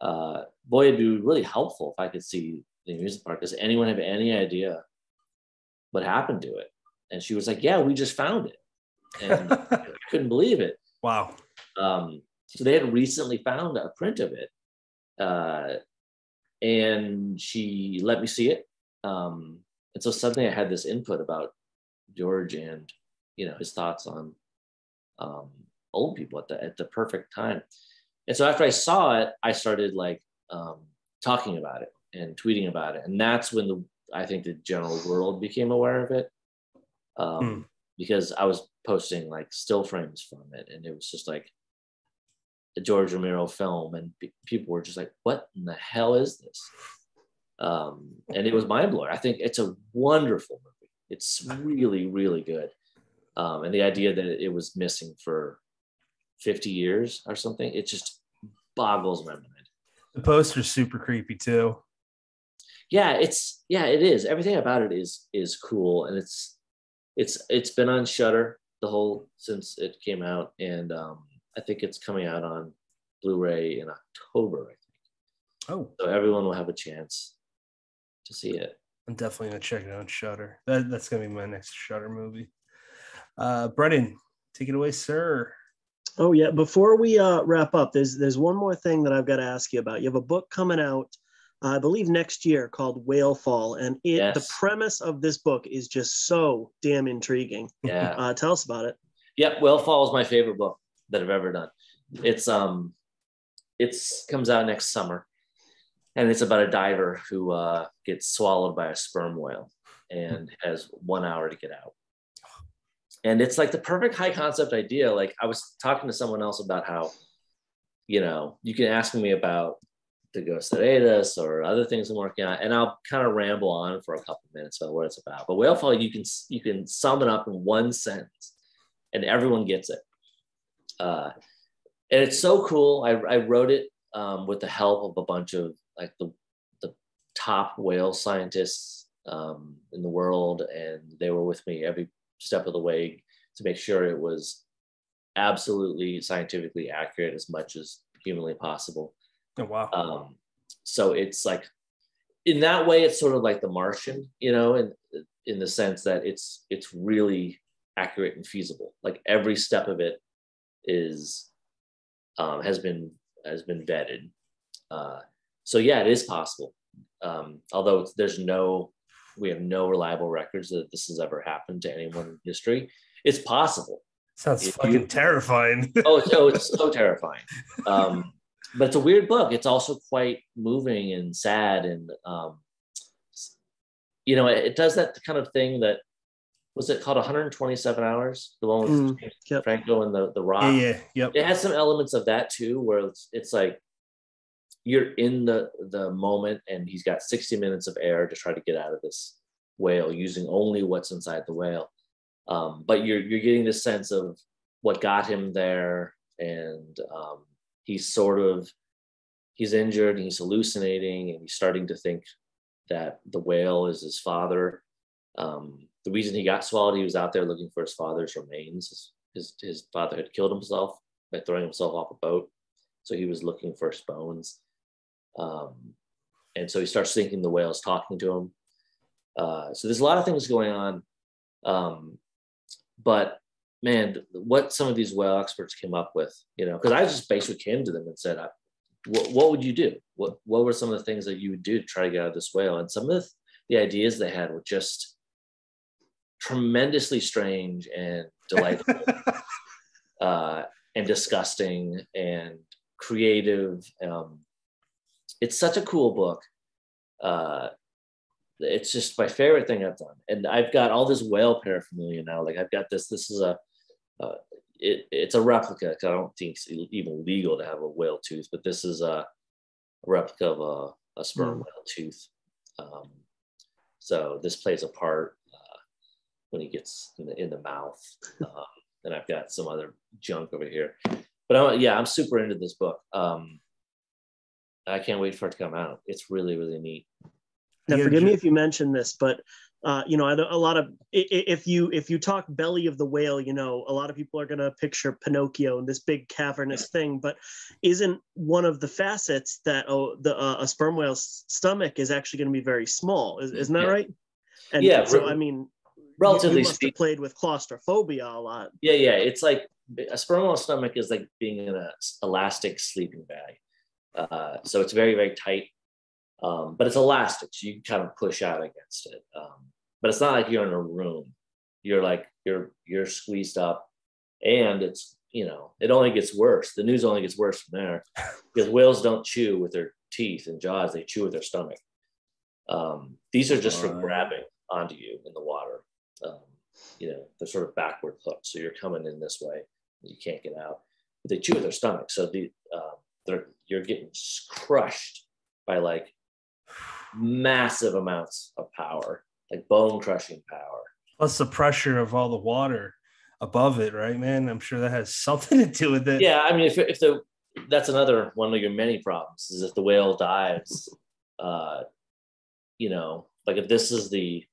boy, it'd be really helpful if I could see the amusement park. Does anyone have any idea what happened to it? And she was like, yeah, we just found it. And I couldn't believe it. Wow. So they had recently found a print of it. And she let me see it. And so suddenly I had this input about George and, his thoughts on old people at the perfect time. And so after I saw it, I started talking about it and tweeting about it. And that's when I think the general world became aware of it. Because I was posting still frames from it. And it was just like a George Romero film. And people were just like, what in the hell is this? And it was mind blowing. I think it's a wonderful movie. It's really, really good. And the idea that it was missing for 50 years or something, it just boggles my mind. The poster's super creepy too. Yeah, it is. Everything about it is cool, and it's been on Shudder. since it came out, and I think it's coming out on Blu-ray in October, I think. Oh, so everyone will have a chance to see it. I'm definitely gonna check it out on Shudder. That's gonna be my next Shudder movie. Brennan, take it away, sir. Oh yeah. Before we wrap up, there's one more thing that I've got to ask you about. You have a book coming out, I believe next year, called Whale Fall, and the premise of this book is just so damn intriguing. Yeah. Tell us about it. Yep, Whale Fall is my favorite book that I've ever done. It's comes out next summer, and it's about a diver who gets swallowed by a sperm whale and has 1 hour to get out. And it's like the perfect high concept idea. Like, I was talking to someone else about how, you can ask me about the Ghost of Adas or other things I'm working on, and I'll kind of ramble on for a couple of minutes about what it's about. But Whale Fall, you can sum it up in one sentence, and everyone gets it. And it's so cool. I wrote it with the help of a bunch of like the top whale scientists in the world, and they were with me every step of the way to make sure it was absolutely scientifically accurate as much as humanly possible. Oh, wow. So it's like, in that way, it's sort of like The Martian, in the sense that it's really accurate and feasible. Like, every step of it is has been vetted. So yeah, it is possible. Although we have no reliable records that this has ever happened to anyone in history. It's possible. Sounds fucking terrifying. It's so terrifying. But it's a weird book. It's also quite moving and sad, and it does that kind of thing that, was it called 127 Hours? The one with Franco and the Rock. Yeah. Yep. It has some elements of that too, where it's like you're in the moment, and he's got 60 minutes of air to try to get out of this whale using only what's inside the whale. But you're getting this sense of what got him there, and he's injured, and he's hallucinating, and he's starting to think that the whale is his father. The reason he got swallowed, he was out there looking for his father's remains. His father had killed himself by throwing himself off a boat, so he was looking for his bones. And so he starts thinking the whale's talking to him. So there's a lot of things going on. But man, what some of these whale experts came up with, because I just basically came to them and said, what would you do? What were some of the things that you would do to try to get out of this whale? And some of the ideas they had were just tremendously strange and delightful, and disgusting and creative. It's such a cool book. It's just my favorite thing I've done. And I've got all this whale paraphernalia now. Like, I've got this is it's a replica. I don't think it's even legal to have a whale tooth, but this is a replica of a sperm whale tooth. So this plays a part when he gets in the mouth. And I've got some other junk over here. But I'm super into this book. I can't wait for it to come out. It's really, really neat. Now, forgive me if you mentioned this, but a lot of, if you talk belly of the whale, a lot of people are going to picture Pinocchio and this big cavernous thing. But isn't one of the facets that a sperm whale's stomach is actually going to be very small? Isn't that right? And yeah. So I mean, relatively you must have played with claustrophobia a lot. Yeah. It's like a sperm whale stomach is like being in an elastic sleeping bag. So it's very, very tight. But it's elastic, so you can kind of push out against it. But it's not like you're in a room. You're like you're squeezed up, and it's it only gets worse. The news only gets worse from there, because whales don't chew with their teeth and jaws; they chew with their stomach. These are just from grabbing onto you in the water. They're sort of backward hooked, so you're coming in this way, you can't get out. But they chew with their stomach, so you're getting crushed by like massive amounts of power, like bone crushing power. Plus the pressure of all the water above it, right, man? I'm sure that has something to do with it. Yeah, I mean, if that's another one of your many problems, is if the whale dives, like if this is the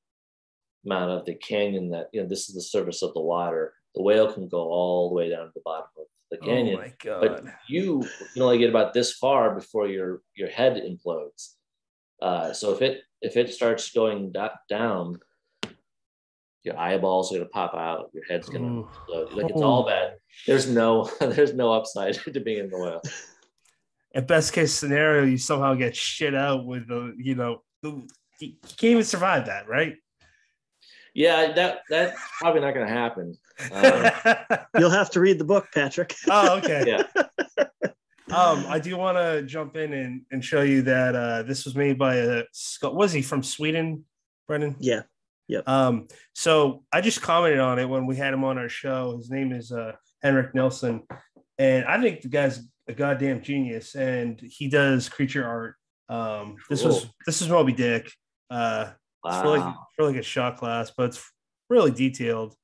amount of the canyon that, this is the surface of the water, the whale can go all the way down to the bottom of the canyon. Oh my God. But you can only get about this far before your head implodes. So if it starts going down, your eyeballs are gonna pop out, your head's gonna explode. Like, it's all bad. There's no upside to being in the whale. At best case scenario, you somehow get shit out with you can't even survive that, right? Yeah, that's probably not gonna happen. You'll have to read the book, Patrick. Oh, okay. Yeah. I do want to jump in and show you that this was made by was he from Sweden, Brendan? Yeah. Yep. So I just commented on it when we had him on our show. His name is Henrik Nelson, and I think the guy's a goddamn genius, and he does creature art. This was Moby Dick. Wow. It's for like a shot class, but it's really detailed.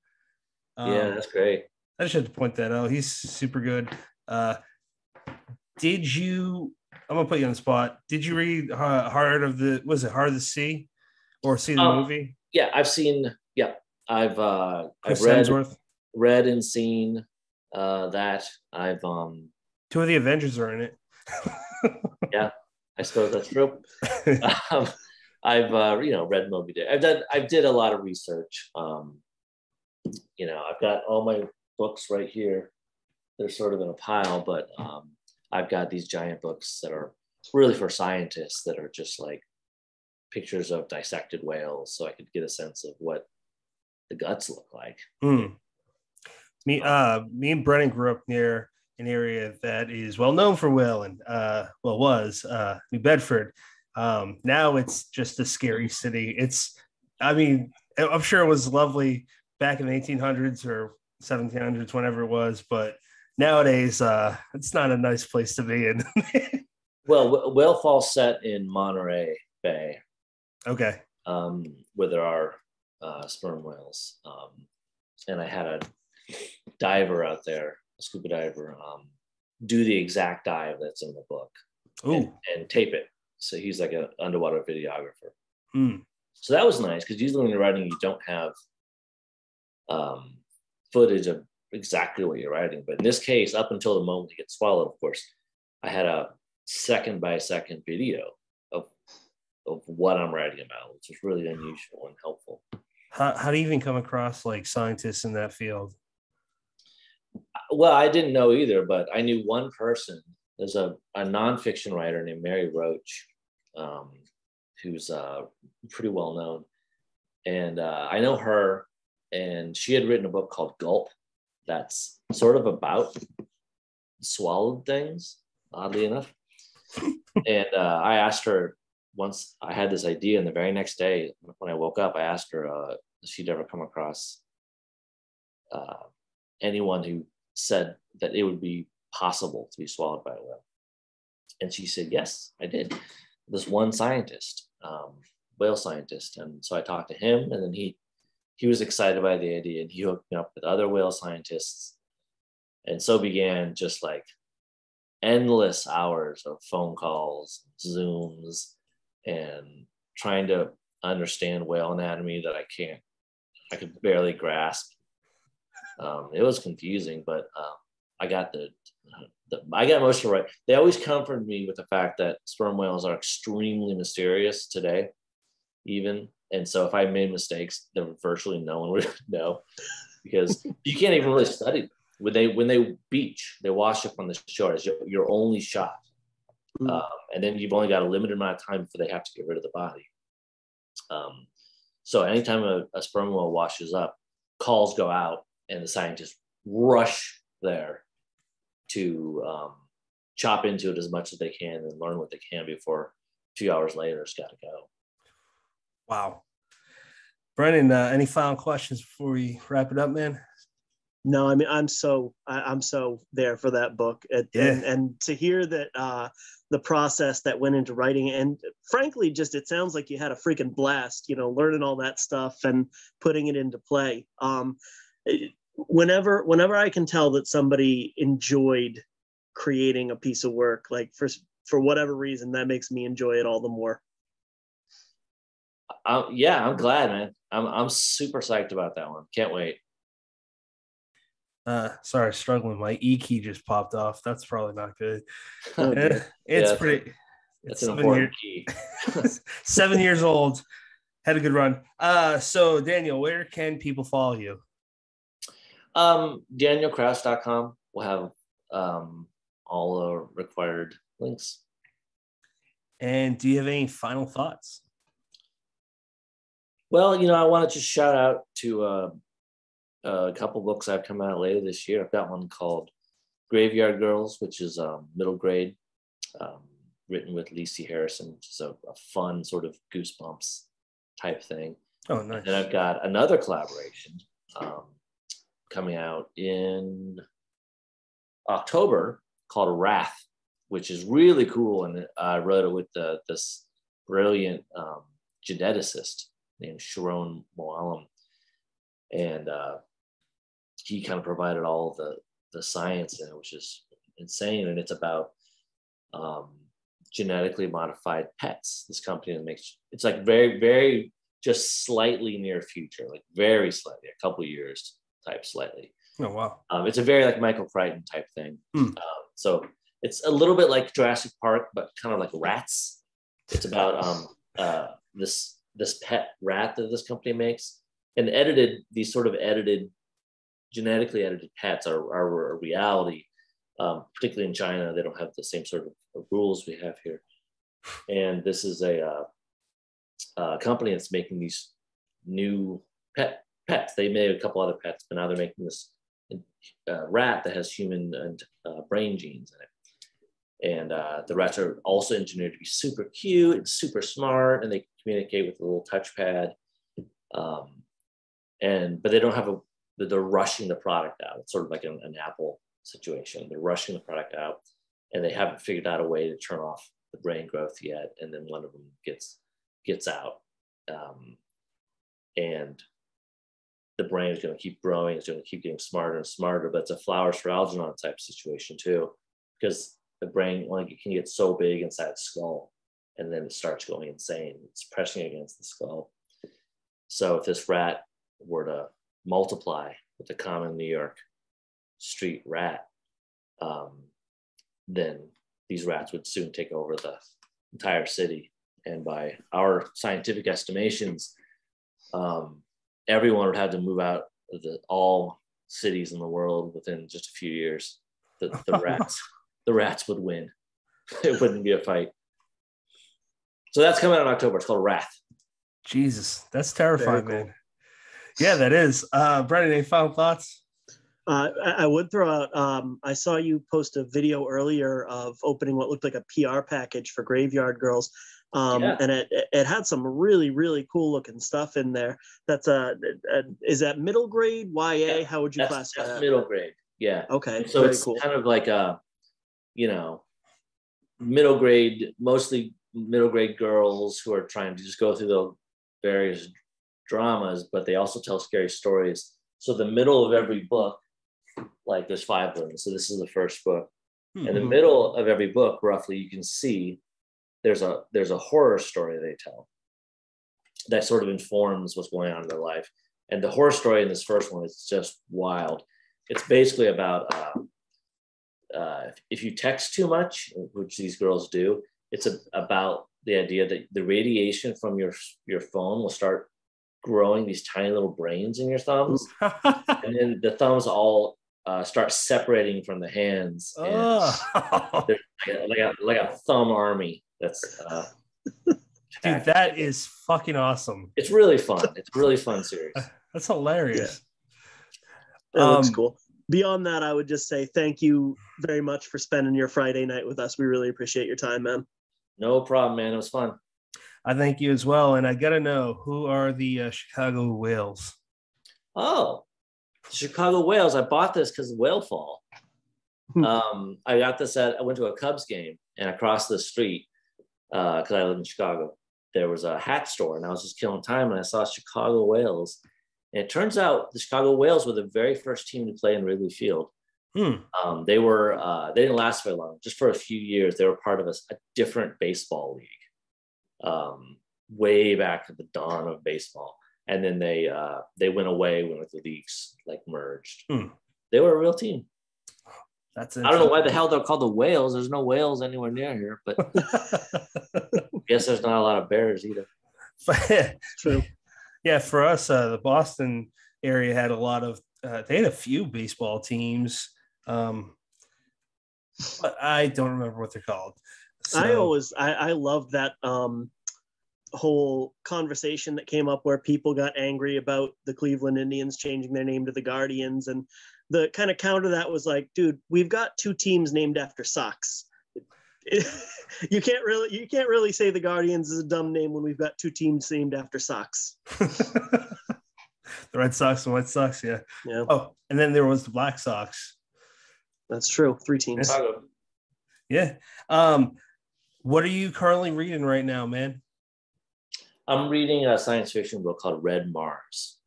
Yeah, that's great. I just had to point that out. He's super good. Did you? I'm gonna put you on the spot. Did you read Heart of the Sea, or see the movie? Yeah, I've seen. Yeah, I've read and seen that. I've Two of the Avengers are in it. Yeah, I suppose that's true. I've read Moby Dick. I did a lot of research. I've got all my books right here. They're sort of in a pile, but I've got these giant books that are really for scientists, that are just like pictures of dissected whales, so I could get a sense of what the guts look like. Me and Brennan grew up near an area that is well known for whaling. Was New Bedford. Now it's just a scary city. I'm sure it was lovely back in the 1800s or 1700s, whenever it was, but nowadays it's not a nice place to be in. Well, Whale Fall's set in Monterey Bay. Okay. Where there are sperm whales. And I had a diver out there, a scuba diver, do the exact dive that's in the book and tape it. So he's like an underwater videographer. So that was nice, because usually when you're writing, you don't have footage of exactly what you're writing. But in this case, up until the moment he gets swallowed, of course, I had a second by second video of what I'm writing about, which is really unusual and helpful. How do you even come across like scientists in that field? Well, I didn't know either, but I knew one person. There's a nonfiction writer named Mary Roach, who's pretty well known. And I know her, and she had written a book called Gulp that's sort of about swallowed things, oddly enough. And I asked her, once I had this idea, and the very next day when I woke up, I asked her if she'd ever come across anyone who said that it would be possible to be swallowed by a whale. And she said, yes, I did. This one scientist, whale scientist. And so I talked to him, and then he was excited by the idea, and he hooked me up with other whale scientists. And so began just like endless hours of phone calls, Zooms, and trying to understand whale anatomy that I could barely grasp. It was confusing, but I got most of it right. They always comforted me with the fact that sperm whales are extremely mysterious today, even. And so if I made mistakes, there virtually no one would know, because you can't even really study them. When they beach, they wash up on the shore as your only shot. And then you've only got a limited amount of time before they have to get rid of the body. So anytime a sperm whale washes up, calls go out, and the scientists rush there to chop into it as much as they can and learn what they can before 2 hours later it's got to go. Wow. Brennan, any final questions before we wrap it up, man? No, I mean, I'm so there for that book, and to hear that the process that went into writing, and frankly, just it sounds like you had a freaking blast, learning all that stuff and putting it into play. Whenever I can tell that somebody enjoyed creating a piece of work, like for whatever reason, that makes me enjoy it all the more. Yeah, I'm glad, man. I'm super psyched about that one. Can't wait. Sorry, struggling. My E key just popped off. That's probably not good. Oh, dear. It's Yeah, pretty. that's It's an important key. 7 years old. Had a good run. So Daniel, where can people follow you? DanielKraus.com will have all the required links. And do you have any final thoughts? Well, I wanted to shout out to a couple books I've come out later this year. I've got one called Graveyard Girls, which is middle grade, written with Lacey Harrison, which is a fun sort of Goosebumps type thing. Oh, nice. And I've got another collaboration coming out in October called Wrath, which is really cool. And I wrote it with this brilliant geneticist named Sharon Moalem. And he kind of provided all the science in it, which is insane. And it's about genetically modified pets. This company that makes, it's like very, very just slightly near future, like very slightly, a couple of years type slightly. Oh, wow. It's a very like Michael Crichton type thing. So it's a little bit like Jurassic Park, but kind of like rats. It's about this pet rat that this company makes, and these sort of genetically edited pets are a reality. Particularly in China, they don't have the same sort of rules we have here. And this is a company that's making these new pets. They made a couple other pets, but now they're making this rat that has human and brain genes in it. And the rats are also engineered to be super cute and super smart, and they communicate with a little touchpad. But they don't have they're rushing the product out. It's sort of like an Apple situation. They're rushing the product out, and they haven't figured out a way to turn off the brain growth yet. And then one of them gets out, and the brain is going to keep growing. It's going to keep getting smarter and smarter. But it's a flowers for Algernon type situation too, because the brain it can get so big inside the skull, and then it starts going insane. It's pressing against the skull. So if this rat were to multiply with the common New York street rat, then these rats would soon take over the entire city. And by our scientific estimations, everyone would have to move out of all cities in the world within just a few years. The rats would win. It wouldn't be a fight. So that's coming out in October. It's called Wrath. Jesus, that's terrifying, Very cool. man. Yeah, that is. Brennan, any final thoughts? I would throw out, I saw you post a video earlier of opening what looked like a PR package for Graveyard Girls. And it had some really, really cool looking stuff in there. That's is that middle grade, YA? Yeah, how would you classify that? Middle grade. Yeah. Okay. So it's cool. Kind of like middle grade, mostly middle grade girls who are trying to just go through the various dramas, but they also tell scary stories. So the middle of every book, like there's 5 of them. So this is the first book. Mm-hmm. In the middle of every book, roughly, you can see there's a horror story they tell that sort of informs what's going on in their life. And the horror story in this first one is just wild. It's basically about if you text too much, which these girls do, it's about the idea that the radiation from your phone will start growing these tiny little brains in your thumbs. And then the thumbs all start separating from the hands. And there's like a thumb army. That's dude, that is fucking awesome. It's really fun. It's a really fun series. That's hilarious. Yeah. That looks cool. Beyond that, I would just say thank you very much for spending your Friday night with us. We really appreciate your time, man. No problem, man. It was fun. I thank you as well. And I got to know, who are the Chicago Whales? Oh, Chicago Whales. I bought this because of whale fall. I got this I went to a Cubs game, and across the street, because I live in Chicago, there was a hat store, and I was just killing time, and I saw Chicago Whales. And it turns out the Chicago Whales were the very first team to play in Wrigley Field. They didn't last very long, just for a few years. They were part of a different baseball league, way back at the dawn of baseball. And then they went away when the leagues like merged. They were a real team. That's I don't know why the hell they're called the Whales. There's no whales anywhere near here, but I guess there's not a lot of bears either. True. Yeah, for us, the Boston area had a lot of. They had a few baseball teams, but I don't remember what they're called. So, I love that whole conversation that came up where people got angry about the Cleveland Indians changing their name to the Guardians, and the kind of counter that was like, dude, we've got two teams named after socks. You can't really say the Guardians is a dumb name when we've got two teams named after socks. The Red Sox and White Sox, yeah. Oh, and then there was the Black Sox. That's true. 3 teams. Yeah. What are you currently reading right now, man? I'm reading a science fiction book called Red Mars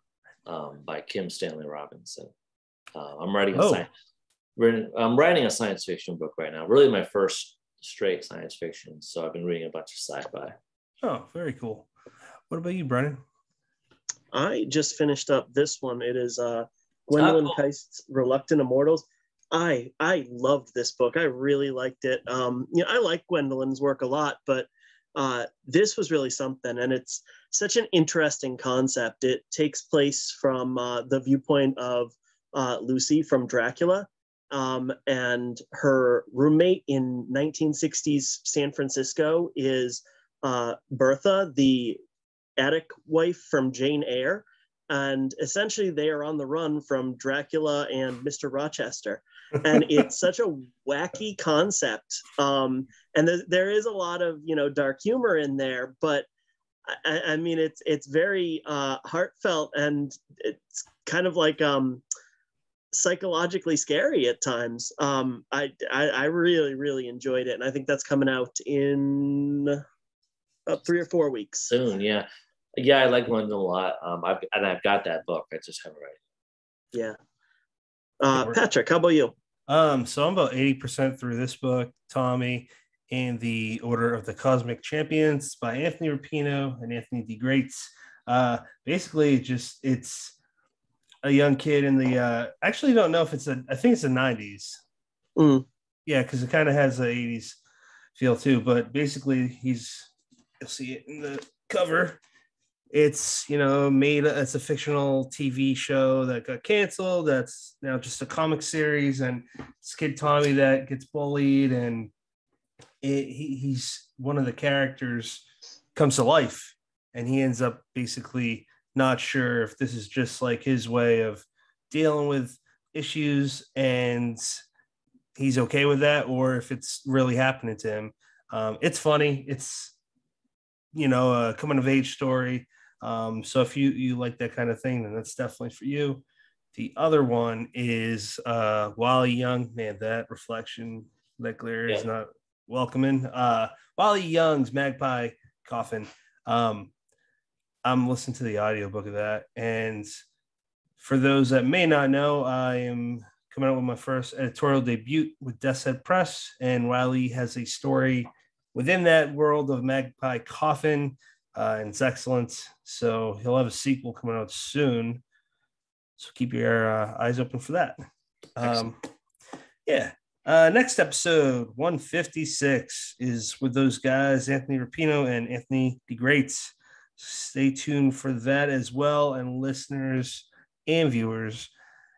by Kim Stanley Robinson. I'm writing a science fiction book right now. Really, my first straight science fiction. So I've been reading a bunch of sci-fi. Oh, very cool. What about you, Brennan? I just finished up this one. It is Gwendolyn Keist's Reluctant Immortals. I loved this book. I really liked it. I like Gwendolyn's work a lot, but this was really something, and it's such an interesting concept. It takes place from the viewpoint of Lucy from Dracula, and her roommate in 1960s San Francisco is Bertha, the attic wife from Jane Eyre, and essentially they are on the run from Dracula and Mr. Rochester. And it's such a wacky concept, and there is a lot of dark humor in there, but I mean it's very heartfelt, and it's kind of like psychologically scary at times. I really enjoyed it, and I think that's coming out in about 3 or 4 weeks soon. Yeah, I like London a lot. I've got that book. I just haven't read it. Yeah. Patrick, how about you? So I'm about 80% through this book, Tommy, and the Order of the Cosmic Champions by Anthony Rapino and Anthony D. Greats. Basically, it's a young kid in the actually don't know if I think it's the 90s. Yeah, because it kind of has the 80s feel too, but basically you'll see it in the cover. It's it's a fictional TV show that got canceled. That's now just a comic series, and this kid Tommy that gets bullied, and he's one of the characters comes to life, and he ends up basically not sure if this is just like his way of dealing with issues, and he's okay with that, or if it's really happening to him. It's funny. It's a coming of age story. So if you like that kind of thing, then that's definitely for you. The other one is Wally Young. Man, that reflection, that glare is not welcoming. Wally Young's Magpie Coffin. I'm listening to the audiobook of that. And for those that may not know, I am coming out with my first editorial debut with Death's Head Press. And Wiley has a story within that world of Magpie Coffin. And it's excellent. So he'll have a sequel coming out soon. So keep your eyes open for that. Next episode, 156, is with those guys, Anthony Rapino and Anthony D. Greats. Stay tuned for that as well. And listeners and viewers,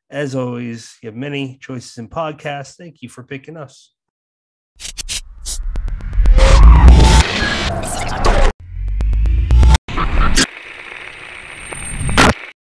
as always, you have many choices in podcasts. Thank you for picking us.